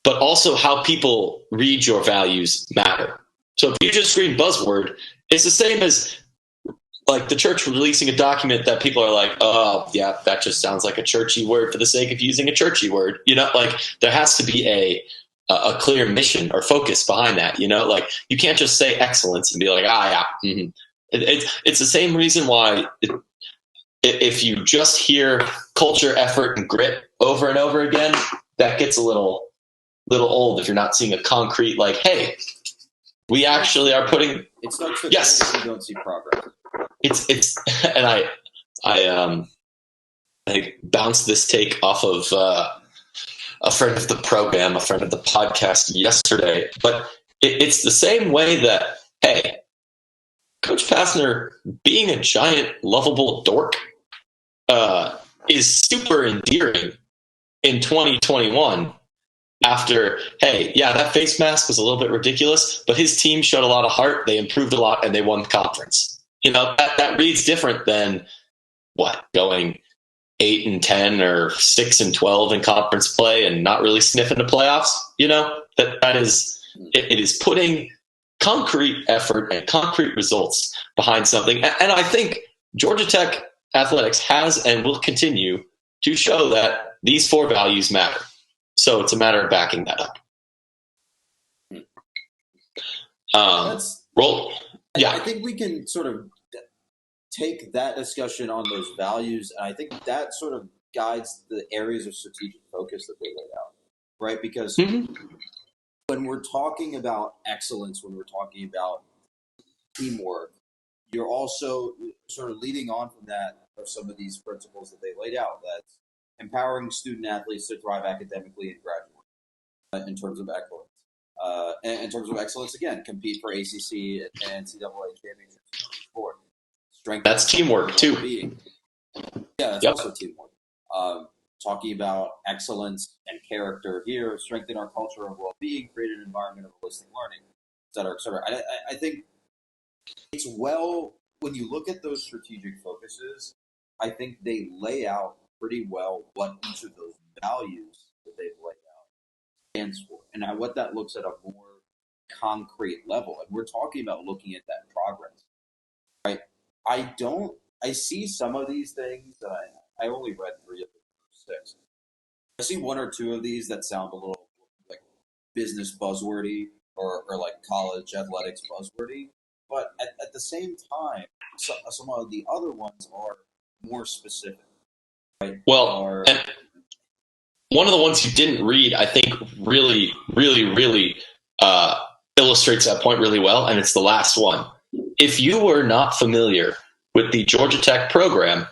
but also how people read your values matter. So if you just scream buzzword, it's the same as like the church releasing a document that people are like, oh, yeah, that just sounds like a churchy word for the sake of using a churchy word. Like there has to be a clear mission or focus behind that. Like you can't just say excellence and be like, yeah. Mm-hmm. It's the same reason why if you just hear culture, effort, and grit over and over again, that gets a little old if you're not seeing a concrete, like, hey, we actually are putting. It starts to yes. You don't see progress. It's and I bounced this take off of a friend of the program, a friend of the podcast yesterday, but it's the same way that, hey, Coach Passner being a giant lovable dork is super endearing in 2021. After, hey, yeah, that face mask was a little bit ridiculous, but his team showed a lot of heart. They improved a lot, and they won the conference. That reads different than going 8-10 or 6-12 in conference play and not really sniffing the playoffs. That is it is putting concrete effort and concrete results behind something. And I think Georgia Tech athletics has and will continue to show that these 4 values matter. So it's a matter of backing that up. I think we can sort of take that discussion on those values, and I think that sort of guides the areas of strategic focus that they laid out, right? Because when we're talking about excellence, when we're talking about teamwork, you're also sort of leading on from that are some of these principles that they laid out. That's empowering student athletes to thrive academically and graduate in terms of excellence. In terms of excellence, again, compete for ACC and NCAA championships. That's teamwork too. Yeah, that's also teamwork. Talking about excellence and character here, strengthen our culture of well-being, create an environment of holistic learning, et cetera, et cetera. I think it's when you look at those strategic focuses, I think they lay out pretty well what each of those values that they've laid out stands for and what that looks at a more concrete level. And we're talking about looking at that progress, right? I don't I see some of these things that I only read 3 of the first 6. I see 1 or 2 of these that sound a little like business buzzwordy or like college athletics buzzwordy, but at the same time, some of the other ones are more specific. Right? Well, and one of the ones you didn't read, I think, really, really, really illustrates that point really well, and it's the last one. If you were not familiar with the Georgia Tech program,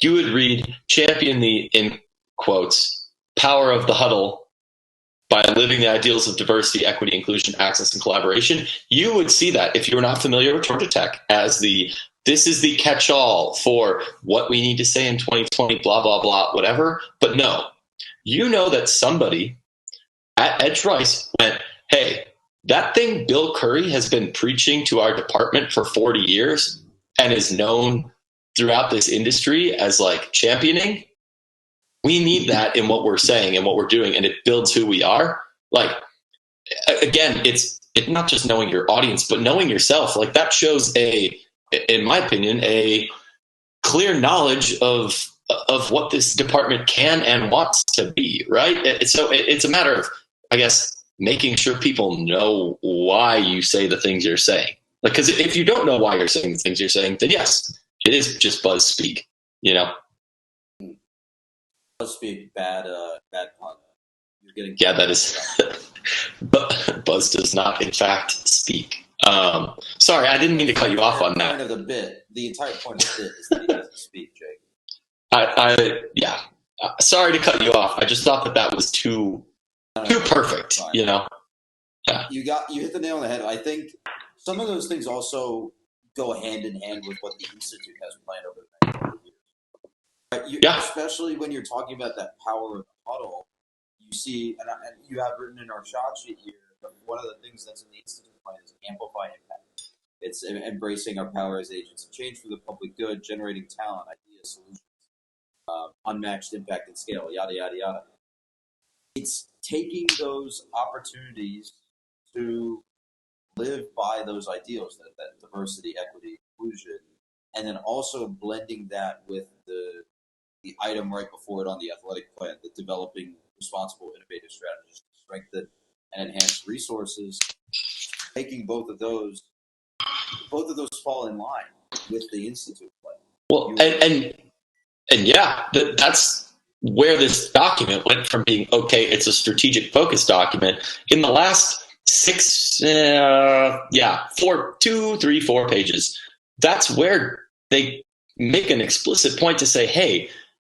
you would read champion the, in quotes, power of the huddle by living the ideals of diversity, equity, inclusion, access, and collaboration. You would see that if you're not familiar with Georgia Tech as this is the catch-all for what we need to say in 2020, blah, blah, blah, whatever. But no, you know that somebody at Ed Trice went, hey, that thing Bill Curry has been preaching to our department for 40 years and is known throughout this industry as like championing, we need that in what we're saying and what we're doing, and it builds who we are. Like, again, it's not just knowing your audience, but knowing yourself. Like, that shows in my opinion, a clear knowledge of what this department can and wants to be, right? So it's a matter of, I guess, making sure people know why you say the things you're saying. Like, because if you don't know why you're saying the things you're saying, then yes, it is just buzz speak, you know? Buzz speak, bad pun. You're getting that is. But Buzz does not, in fact, speak. Sorry, I didn't mean to cut you off on that. The entire point of the bit is that he doesn't speak, Jake. Yeah. Sorry to cut you off. I just thought that was too perfect, fine. You know? Yeah. You hit the nail on the head. I think some of those things also go hand in hand with what the Institute has planned over the next 4 years. Right? Especially when you're talking about that power of the huddle, you see, and you have written in our shot sheet here, but one of the things that's in the Institute plan is amplify impact. It's embracing our power as agents of change for the public good, generating talent, ideas, solutions, unmatched impact and scale, yada, yada, yada. It's taking those opportunities to live by those ideals, that diversity, equity, inclusion, and then also blending that with the item right before it on the athletic plan, the developing responsible, innovative strategies to strengthen and enhance resources. Taking both of those fall in line with the Institute plan. Well, and yeah, that's where this document went from being, okay, it's a strategic focus document. In the last 4 pages, that's where they make an explicit point to say, hey,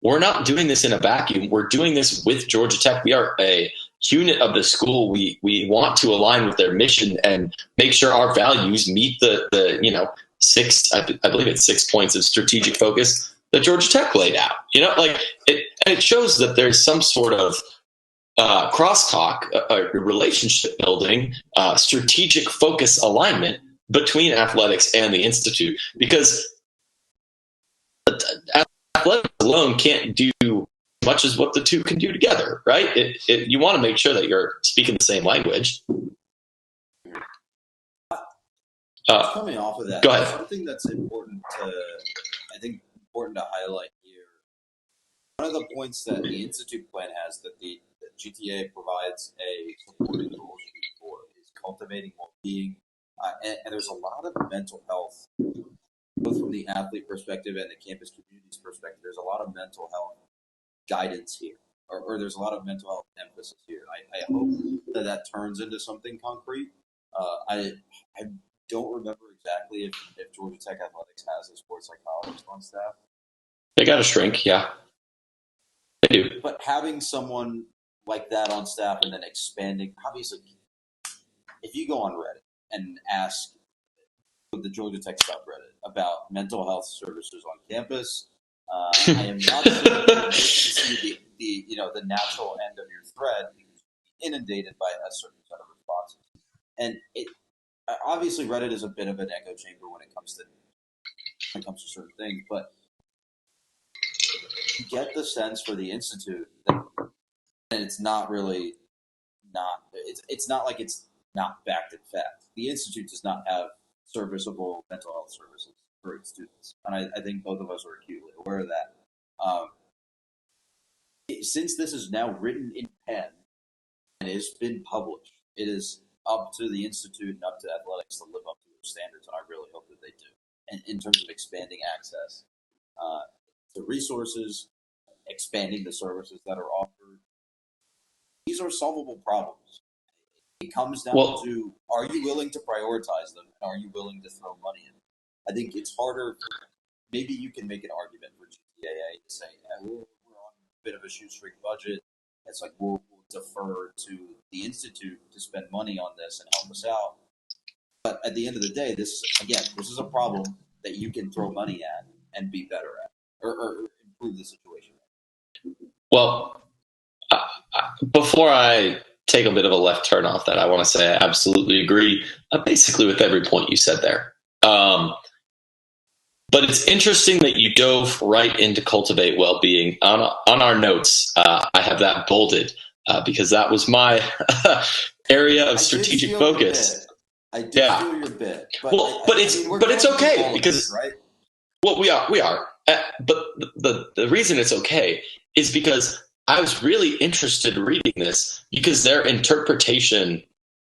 we're not doing this in a vacuum. We're doing this with Georgia Tech. We are a unit of the school. We want to align with their mission and make sure our values meet the 6, I believe it's 6 points of strategic focus that Georgia Tech laid out. It shows that there's some sort of crosstalk, relationship building, strategic focus alignment between athletics and the Institute, because athletics alone can't do much as what the two can do together, right? You want to make sure that you're speaking the same language. Coming off of that, go ahead. Something that's important to highlight here. One of the points that the Institute plan has that the GTA provides a supporting goal sheet for is cultivating well-being, and there's a lot of mental health, both from the athlete perspective and the campus community's perspective. There's a lot of mental health guidance here, or there's a lot of mental health emphasis here. I hope that turns into something concrete. I don't remember exactly if Georgia Tech Athletics has a sports psychologist on staff. They got a shrink, yeah. They do. But having someone like that on staff and then expanding, obviously, if you go on Reddit and ask the Georgia Tech subreddit about mental health services on campus, I am not sure to see the natural end of your thread because you're inundated by a certain set of responses. And obviously Reddit is a bit of an echo chamber when it comes to certain things, but you get the sense for the Institute that, and it's not like it's not backed in fact. The Institute does not have serviceable mental health services for its students, and I think both of us are acutely aware of that. Since this is now written in pen and it's been published, it is up to the institute and up to athletics to live up to those standards, and I really hope that they do. And in terms of expanding access to resources, expanding the services that are offered, these are solvable problems. It comes down to, are you willing to prioritize them, and are you willing to throw money in? I think it's harder. Maybe you can make an argument for GTAA to say, we're on a bit of a shoestring budget. It's like we'll defer to the institute to spend money on this and help us out. But at the end of the day, this is a problem that you can throw money at and be better at, or improve the situation. Well, before I take a bit of a left turn off that, I want to say I absolutely agree basically with every point you said there. But it's interesting that you dove right into cultivate well-being. On our notes, I have that bolded because that was my area of strategic focus. I did feel your bit. But it's okay because right? Well, we are. But the reason it's okay is because I was really interested in reading this because their interpretation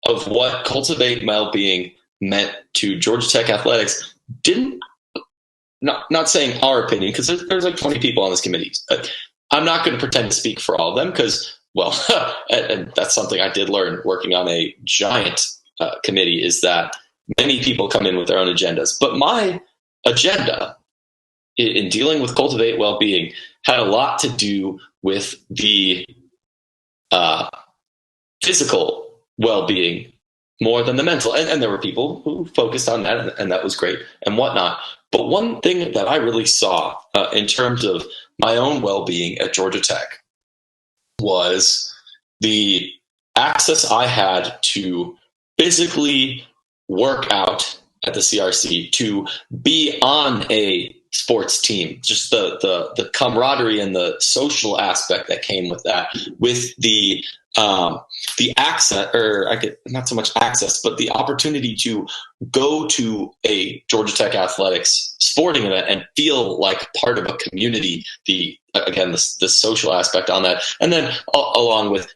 of what cultivate well-being meant to Georgia Tech athletics didn't. Not saying our opinion, because there's like 20 people on this committee. I'm not going to pretend to speak for all of them because, well, and that's something I did learn working on a giant committee is that many people come in with their own agendas. But my agenda in dealing with cultivate well-being had a lot to do with the physical well-being more than the mental. And there were people who focused on that, and that was great and whatnot. But one thing that I really saw in terms of my own well-being at Georgia Tech was the access I had to physically work out at the CRC, to be on a sports team, just the camaraderie and the social aspect that came with that, with the access, or not so much access, but the opportunity to go to a Georgia Tech athletics sporting event and feel like part of a community. The social aspect on that, and then along with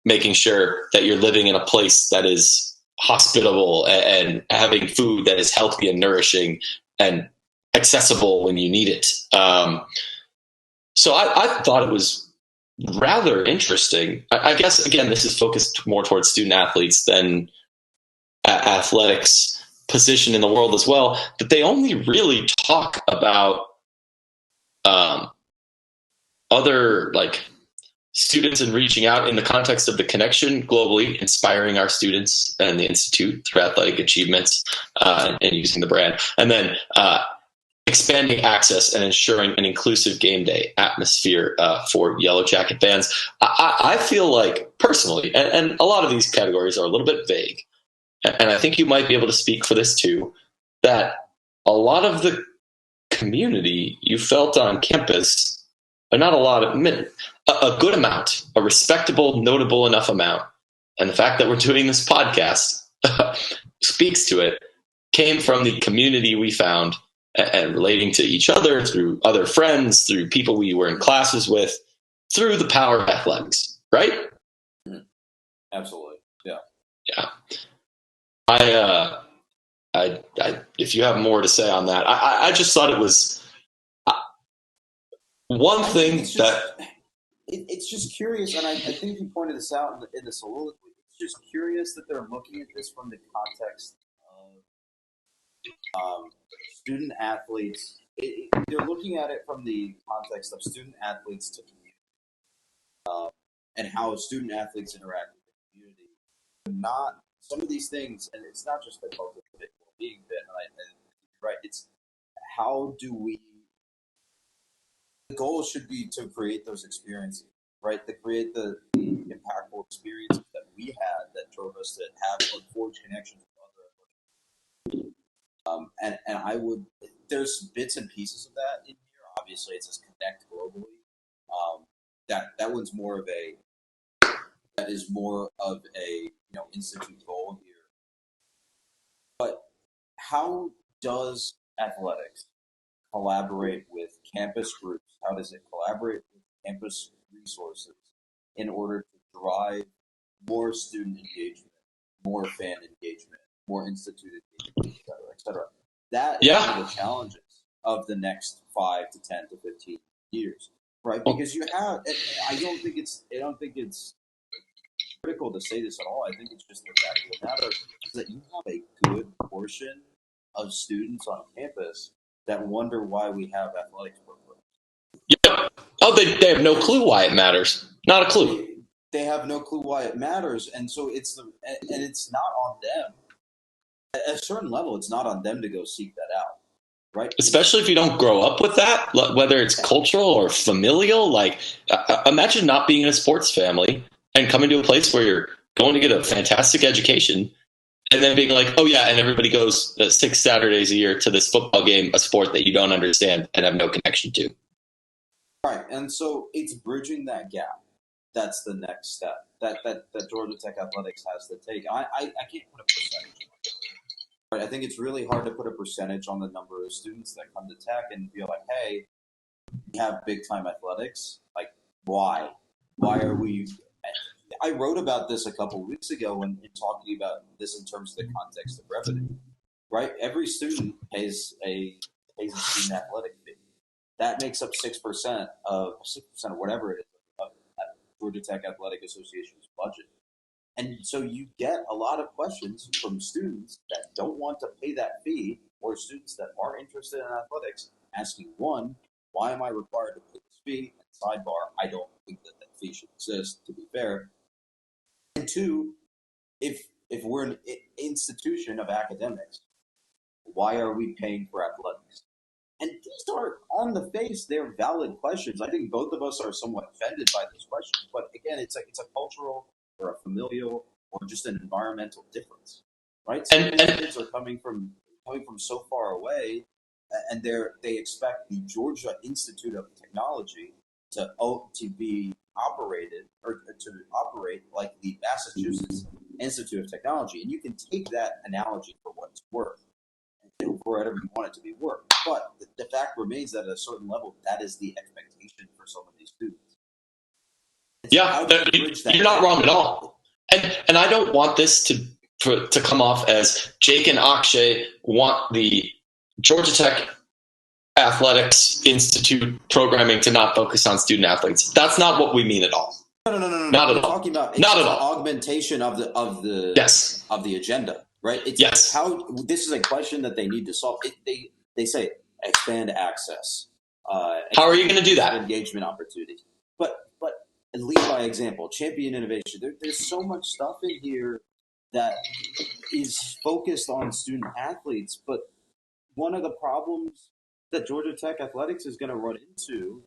making sure that you're living in a place that is hospitable and having food that is healthy and nourishing and accessible when you need it. So I thought it was rather interesting. I guess, again, this is focused more towards student athletes than athletics position in the world as well, that they only really talk about other students and reaching out in the context of the connection globally, inspiring our students and the institute through athletic achievements and using the brand, and then expanding access and ensuring an inclusive game day atmosphere for Yellow Jacket fans. I feel like personally, and a lot of these categories are a little bit vague, and I think you might be able to speak for this too, that a lot of the community you felt on campus, but not a lot of, a good amount, a respectable, notable enough amount, and the fact that we're doing this podcast speaks to it, came from the community we found and relating to each other through other friends, through people we were in classes with, through the power of athletics, right? Absolutely. Yeah. Yeah. I if you have more to say on that, I just thought it was one thing it's just curious, and I think you pointed this out in the soliloquy. It's just curious that they're looking at this from the context of student athletes. They're looking at it from the context of student athletes to community, and how student athletes interact with the community. Not some of these things, and it's not just the cultural being bit. Right? It's how do we? The goal should be to create those experiences, right? To create the impactful experiences that we had that drove us to have or forge connections with other. And I would, there's bits and pieces of that in here. Obviously, it says connect globally. That one's more of a, that is more of a institute goal here. But how does athletics collaborate with campus groups? How does it collaborate with campus resources in order to drive more student engagement, more fan engagement, more institute engagement, et cetera? That is one of the challenges of the next 5 to 10 to 15 years, right? Because you have, I don't think it's critical to say this at all. I think it's just the fact of the matter is that you have a good portion of students on campus that wonder why we have athletics programs. Yeah. Oh, they have no clue why it matters. Not a clue. They have no clue why it matters, and so it's not on them. At a certain level, it's not on them to go seek that out, right? Especially if you don't grow up with that, whether it's cultural or familial. Like, imagine not being in a sports family and coming to a place where you're going to get a fantastic education, and then being like, oh yeah, and everybody goes 6 Saturdays a year to this football game, a sport that you don't understand and have no connection to. Right, and so it's bridging that gap. That's the next step that Georgia Tech athletics has to take. I can't put a percentage on it. Right, I think it's really hard to put a percentage on the number of students that come to Tech and feel like, hey, we have big time athletics. Like, why? Why are we? I wrote about this a couple of weeks ago when talking about this in terms of the context of revenue. Right, every student pays a student athletic fee. That makes up 6% of whatever it is of Georgia Tech Athletic Association's budget. And so you get a lot of questions from students that don't want to pay that fee, or students that are interested in athletics asking, one, why am I required to pay this fee? And sidebar, I don't think that fee should exist, to be fair. And two, if we're an institution of academics, why are we paying for athletics? And these are, on the face, they're valid questions. I think both of us are somewhat offended by those questions. But again, it's a cultural or a familial or just an environmental difference, right? So many kids are coming from so far away, and they expect the Georgia Institute of Technology to be operated or to operate like the Massachusetts Institute of Technology. And you can take that analogy for what it's worth, for whatever you want it to be worth. But the fact remains that at a certain level, that is the expectation for some of these students. So you're not wrong at all. And I don't want this to come off as Jake and Akshay want the Georgia Tech Athletics Institute programming to not focus on student athletes. That's not what we mean at all. No. Not at all. Talking about not at all. Augmentation of the agenda. Right? It's how this is a question that they need to solve. They say expand access. How are you going to do that? Engagement opportunities. But lead by example. Champion innovation. There's so much stuff in here that is focused on student athletes. But one of the problems that Georgia Tech athletics is going to run into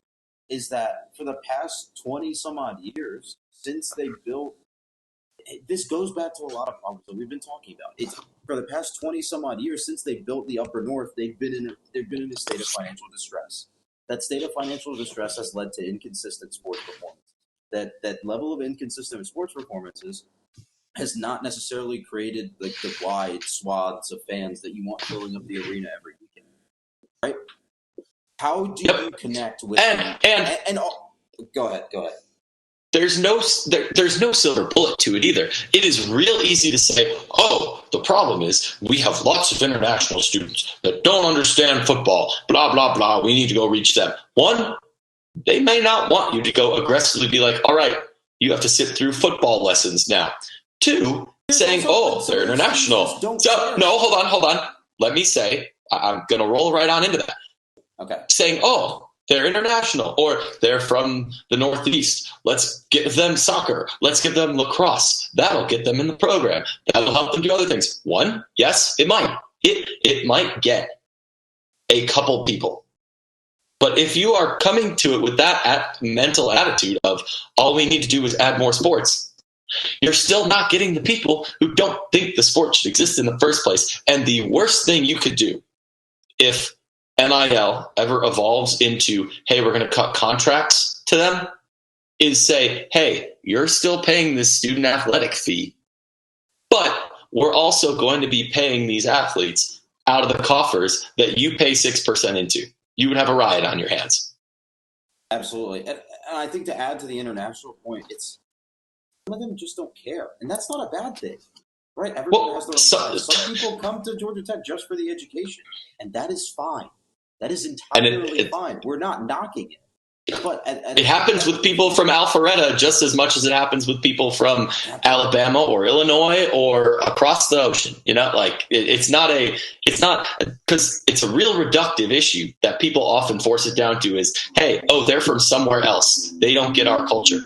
is that for the past 20 some odd years since they built. This goes back to a lot of problems that we've been talking about. It's for the past 20 some odd years since they built the Upper North, they've been in a state of financial distress. That state of financial distress has led to inconsistent sports performance. That level of inconsistent sports performances has not necessarily created like the wide swaths of fans that you want filling up the arena every weekend. Right? How do you connect with go ahead. There's no silver bullet to it either. It is real easy to say, oh, the problem is we have lots of international students that don't understand football, blah, blah, blah. We need to go reach them. One, they may not want you to go aggressively be like, all right, you have to sit through football lessons now. Two, saying, oh, they're international. No, hold on. Let me say, I'm going to roll right on into that. Okay. Saying, oh, they're international, or they're from the Northeast. Let's give them soccer. Let's give them lacrosse. That'll get them in the program. That'll help them do other things. One, yes, it might. It might get a couple people. But if you are coming to it with that mental attitude of all we need to do is add more sports, you're still not getting the people who don't think the sport should exist in the first place. And the worst thing you could do if NIL ever evolves into, hey, we're going to cut contracts to them, is say, hey, you're still paying this student athletic fee, but we're also going to be paying these athletes out of the coffers that you pay 6% into. You would have a riot on your hands. Absolutely. And I think to add to the international point, some of them just don't care. And that's not a bad thing, right? Everyone has their own lives. Some people come to Georgia Tech just for the education, and that is fine. That is entirely fine. We're not knocking it. But it happens with people from Alpharetta just as much as it happens with people from Alabama or Illinois or across the ocean. It's not because it's a real reductive issue that people often force it down to is, hey, they're from somewhere else. They don't get our culture.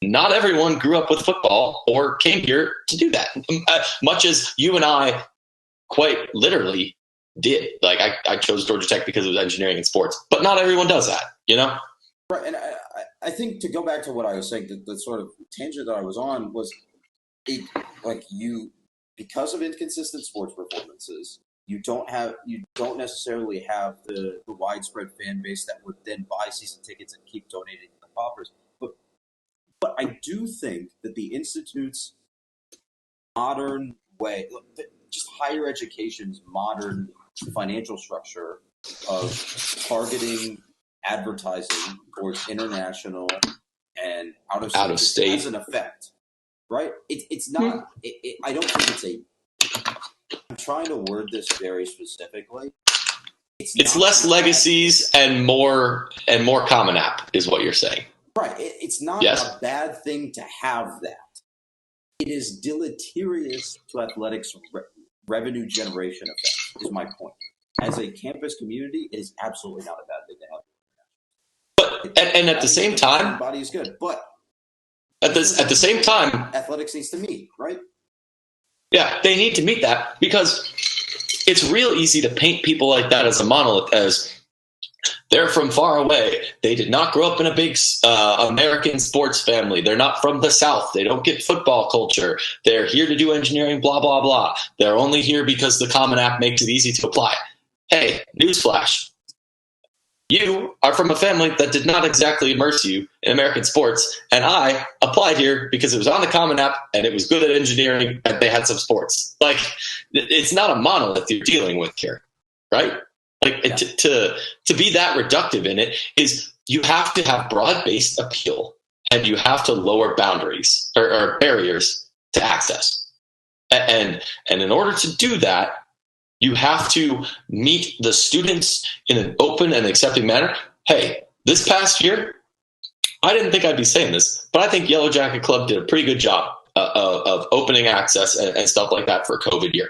Not everyone grew up with football or came here to do that. Much as you and I quite literally did. I chose Georgia Tech because it was engineering and sports, but not everyone does that, Right. And I think to go back to what I was saying, the sort of tangent that I was on was because of inconsistent sports performances, you don't necessarily have the widespread fan base that would then buy season tickets and keep donating to the coffers. But I do think that the Institute's modern way, just higher education's modern financial structure of targeting advertising towards international and out of state has an effect, right? It's not. I don't think I'm trying to word this very specifically. It's less legacies and more Common App is what you're saying, right? It's not a bad thing to have that. It is deleterious to athletics revenue generation effect, is my point. As a campus community, it is absolutely not a bad thing to have. But and at the same time, body is good. But at the same time, athletics needs to meet, right? Yeah, they need to meet that because it's real easy to paint people like that as a monolith, as they're from far away. They did not grow up in a big American sports family. They're not from the South. They don't get football culture. They're here to do engineering, blah, blah, blah. They're only here because the Common App makes it easy to apply. Hey, newsflash. You are from a family that did not exactly immerse you in American sports, and I applied here because it was on the Common App and it was good at engineering and they had some sports. It's not a monolith you're dealing with here, right? To be that reductive in it is you have to have broad-based appeal and you have to lower boundaries or barriers to access. And in order to do that, you have to meet the students in an open and accepting manner. Hey, this past year, I didn't think I'd be saying this, but I think Yellow Jacket Club did a pretty good job of opening access and stuff like that for COVID year.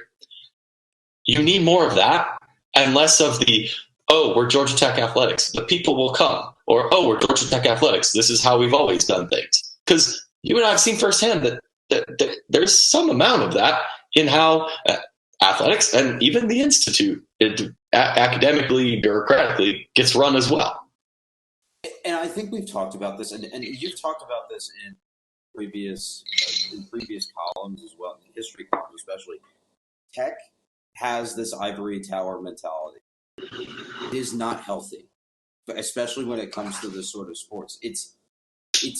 You need more of that and less of the, we're Georgia Tech Athletics, but people will come. Or, we're Georgia Tech Athletics. This is how we've always done things. Because you and I have seen firsthand that there's some amount of that in how athletics and even the Institute academically, bureaucratically gets run as well. And I think we've talked about this, and you've talked about this in previous columns as well, history columns especially. Tech has this ivory tower mentality. It is not healthy, especially when it comes to this sort of sports. It's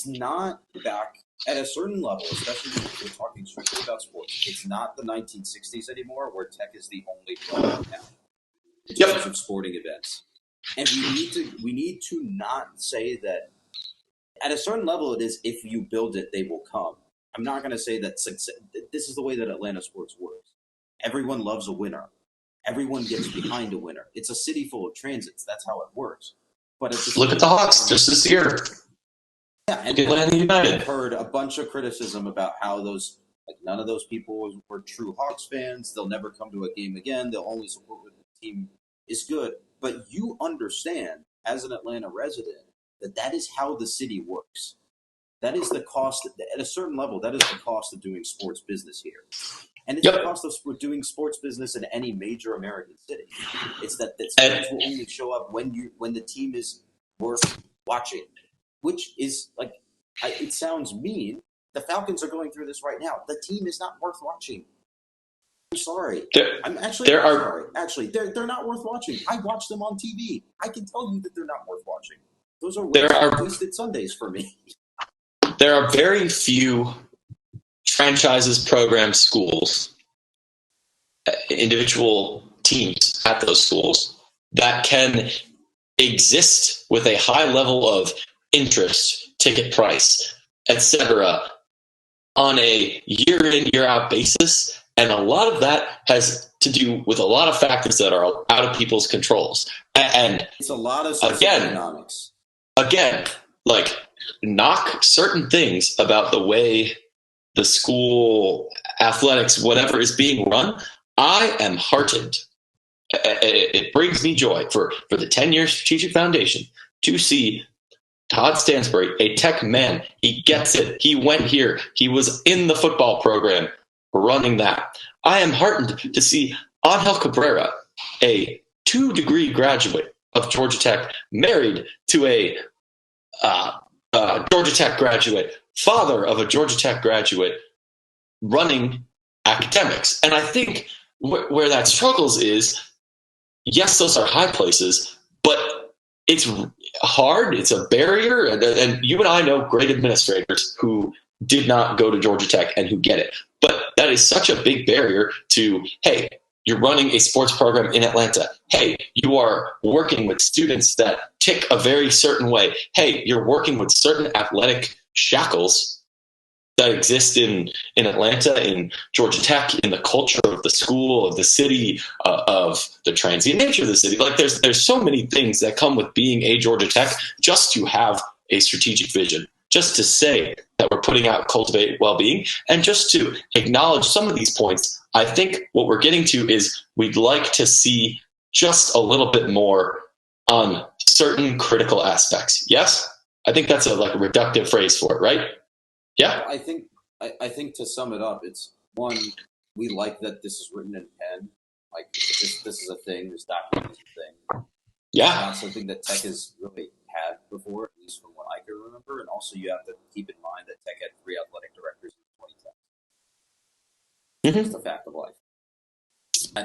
not back at a certain level, especially when we're talking strictly about sports. It's not the 1960s anymore, where Tech is the only club in town in terms of sporting events. And we need to not say that at a certain level it is, if you build it, they will come. I'm not going to say that success, this is the way that Atlanta sports works. Everyone loves a winner. Everyone gets behind a winner. It's a city full of transits. That's how it works. But look at the Hawks just this year. Yeah, and Atlanta United. I've heard a bunch of criticism about how none of those people were true Hawks fans. They'll never come to a game again. They'll only support when the team is good. But you understand, as an Atlanta resident, that is how the city works. That is the cost, at a certain level, that is the cost of doing sports business here. And it's the cost of doing sports business in any major American city. It's that fans will only show up when the team is worth watching, which is it sounds mean. The Falcons are going through this right now. The team is not worth watching. I'm sorry. I'm actually sorry. Actually, they're not worth watching. I watch them on TV. I can tell you that they're not worth watching. Those are wasted Sundays for me. There are very few franchises, programs, schools, individual teams at those schools that can exist with a high level of interest, ticket price, etc., on a year in, year out basis. And a lot of that has to do with a lot of factors that are out of people's controls. And it's a lot of economics. Again, like, knock certain things about the way the school athletics, whatever is being run. I am heartened. It brings me joy for the 10-year strategic foundation to see Todd Stansbury, a tech man. He gets it. He went here. He was in the football program running that. I am heartened to see Angel Cabrera, a 2-degree graduate of Georgia Tech, married to a Georgia Tech graduate, father of a Georgia Tech graduate, running academics. And I think where that struggles is, yes, those are high places, but it's hard. It's a barrier. And you and I know great administrators who did not go to Georgia Tech and who get it. But that is such a big barrier to, hey, you're running a sports program in Atlanta. Hey, you are working with students that tick a very certain way. Hey, you're working with certain athletic shackles that exist in Atlanta, in Georgia Tech, in the culture of the school, of the city, of the transient nature of the city. Like, there's so many things that come with being a Georgia Tech, just to have a strategic vision, just to say that we're putting out cultivate well-being, and just to acknowledge some of these points. I think what we're getting to is we'd like to see just a little bit more on certain critical aspects. Yes? I think that's a reductive phrase for it, right? Yeah. I think to sum it up, it's one, we like that this is written in pen. Like, this is a thing, this document is a thing. Yeah. It's not something that Tech has really had before, at least from what I can remember. And also you have to keep in mind that Tech had 3 athletic directors in 2010. It's a fact of life.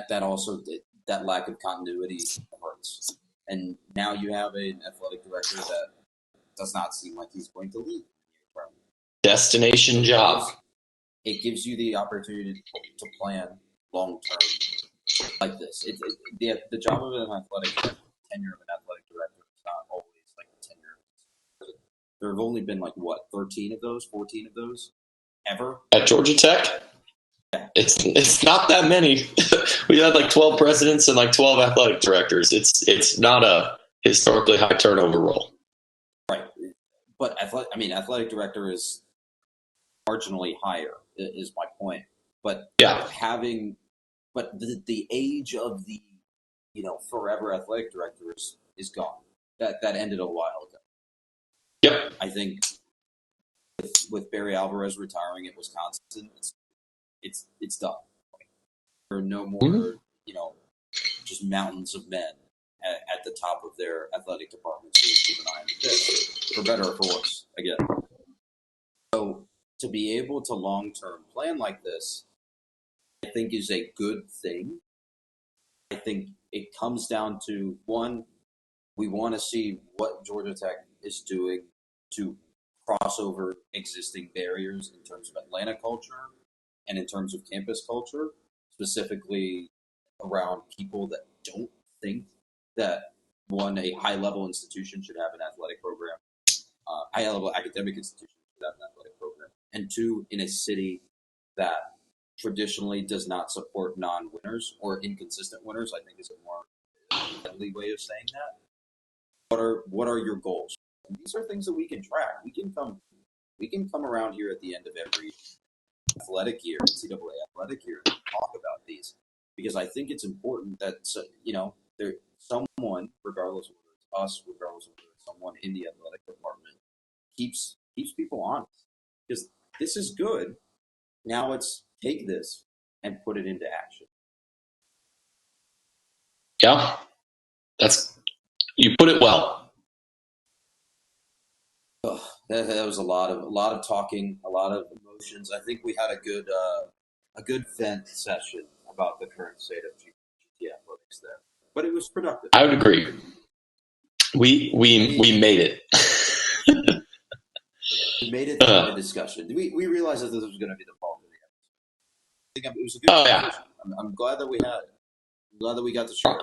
That also, that lack of continuity hurts. And now you have an athletic director that does not seem like he's going to leave. Destination job. It gives you the opportunity to plan long term like this. The job of an athletic director, tenure of an athletic director is not always like the tenure. There have only been 13 of those, 14 of those ever at Georgia Tech. Yeah. It's not that many. We had 12 presidents and 12 athletic directors. It's not a historically high turnover role. Right, but athletic director is marginally higher is my point. But yeah, the age of the forever athletic director is gone. That ended a while ago. Yep. I think with Barry Alvarez retiring at Wisconsin, it's done. There are no more just mountains of men at the top of their athletic departments who keep an eye on this, for better or for worse. Again, so to be able to long-term plan like this, I think is a good thing. I think it comes down to, one, we want to see what Georgia Tech is doing to cross over existing barriers in terms of Atlanta culture and in terms of campus culture, specifically around people that don't think that, one, a high-level institution should have an athletic program, high-level academic institution should have an athletic program, and two, in a city that traditionally does not support non-winners or inconsistent winners, I think is a more friendly way of saying that. What are your goals? And these are things that we can track. We can come around here at the end of every athletic year, NCAA athletic year, and talk about these, because I think it's important that there's someone, regardless of whether it's us, regardless of whether it's someone in the athletic department, keeps people honest, because this is good. Now let's take this and put it into action. Yeah, you put it well. Oh, that was a lot of talking, a lot of emotions. I think we had a good vent session about the current state of GT athletics there, but it was productive. I would agree. We made it. We made it through the discussion. We realized that this was going to be the bulk of the episode. I think it was a good conversation. I'm glad that we had it. glad that we got to share.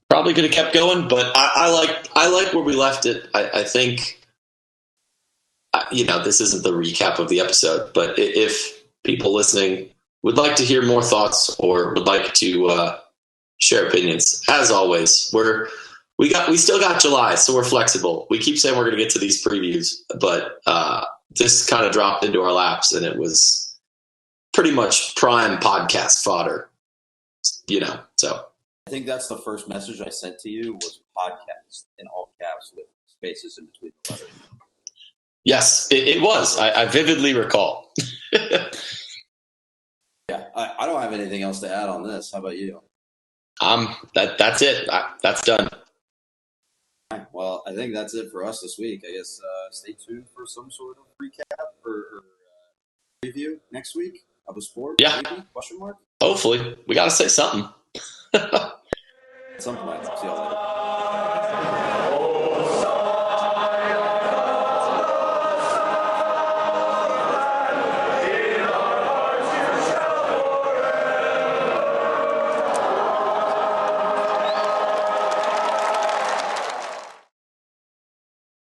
Probably could have kept going, but I like where we left it. I think, this isn't the recap of the episode, but if people listening would like to hear more thoughts or would like to share opinions, as always, we still got July, so we're flexible. We keep saying we're going to get to these previews, but this kind of dropped into our laps, and it was pretty much prime podcast fodder, so. I think that's the first message I sent to you was podcast in all caps with spaces in between the letters. Yes, it was. I vividly recall. Yeah, I don't have anything else to add on this. How about you? That's it. That's done. All right, well, I think that's it for us this week. I guess stay tuned for some sort of recap or preview next week of a sport. Yeah. Maybe? Question mark? Hopefully. We got to say something. At some point. See y'all later.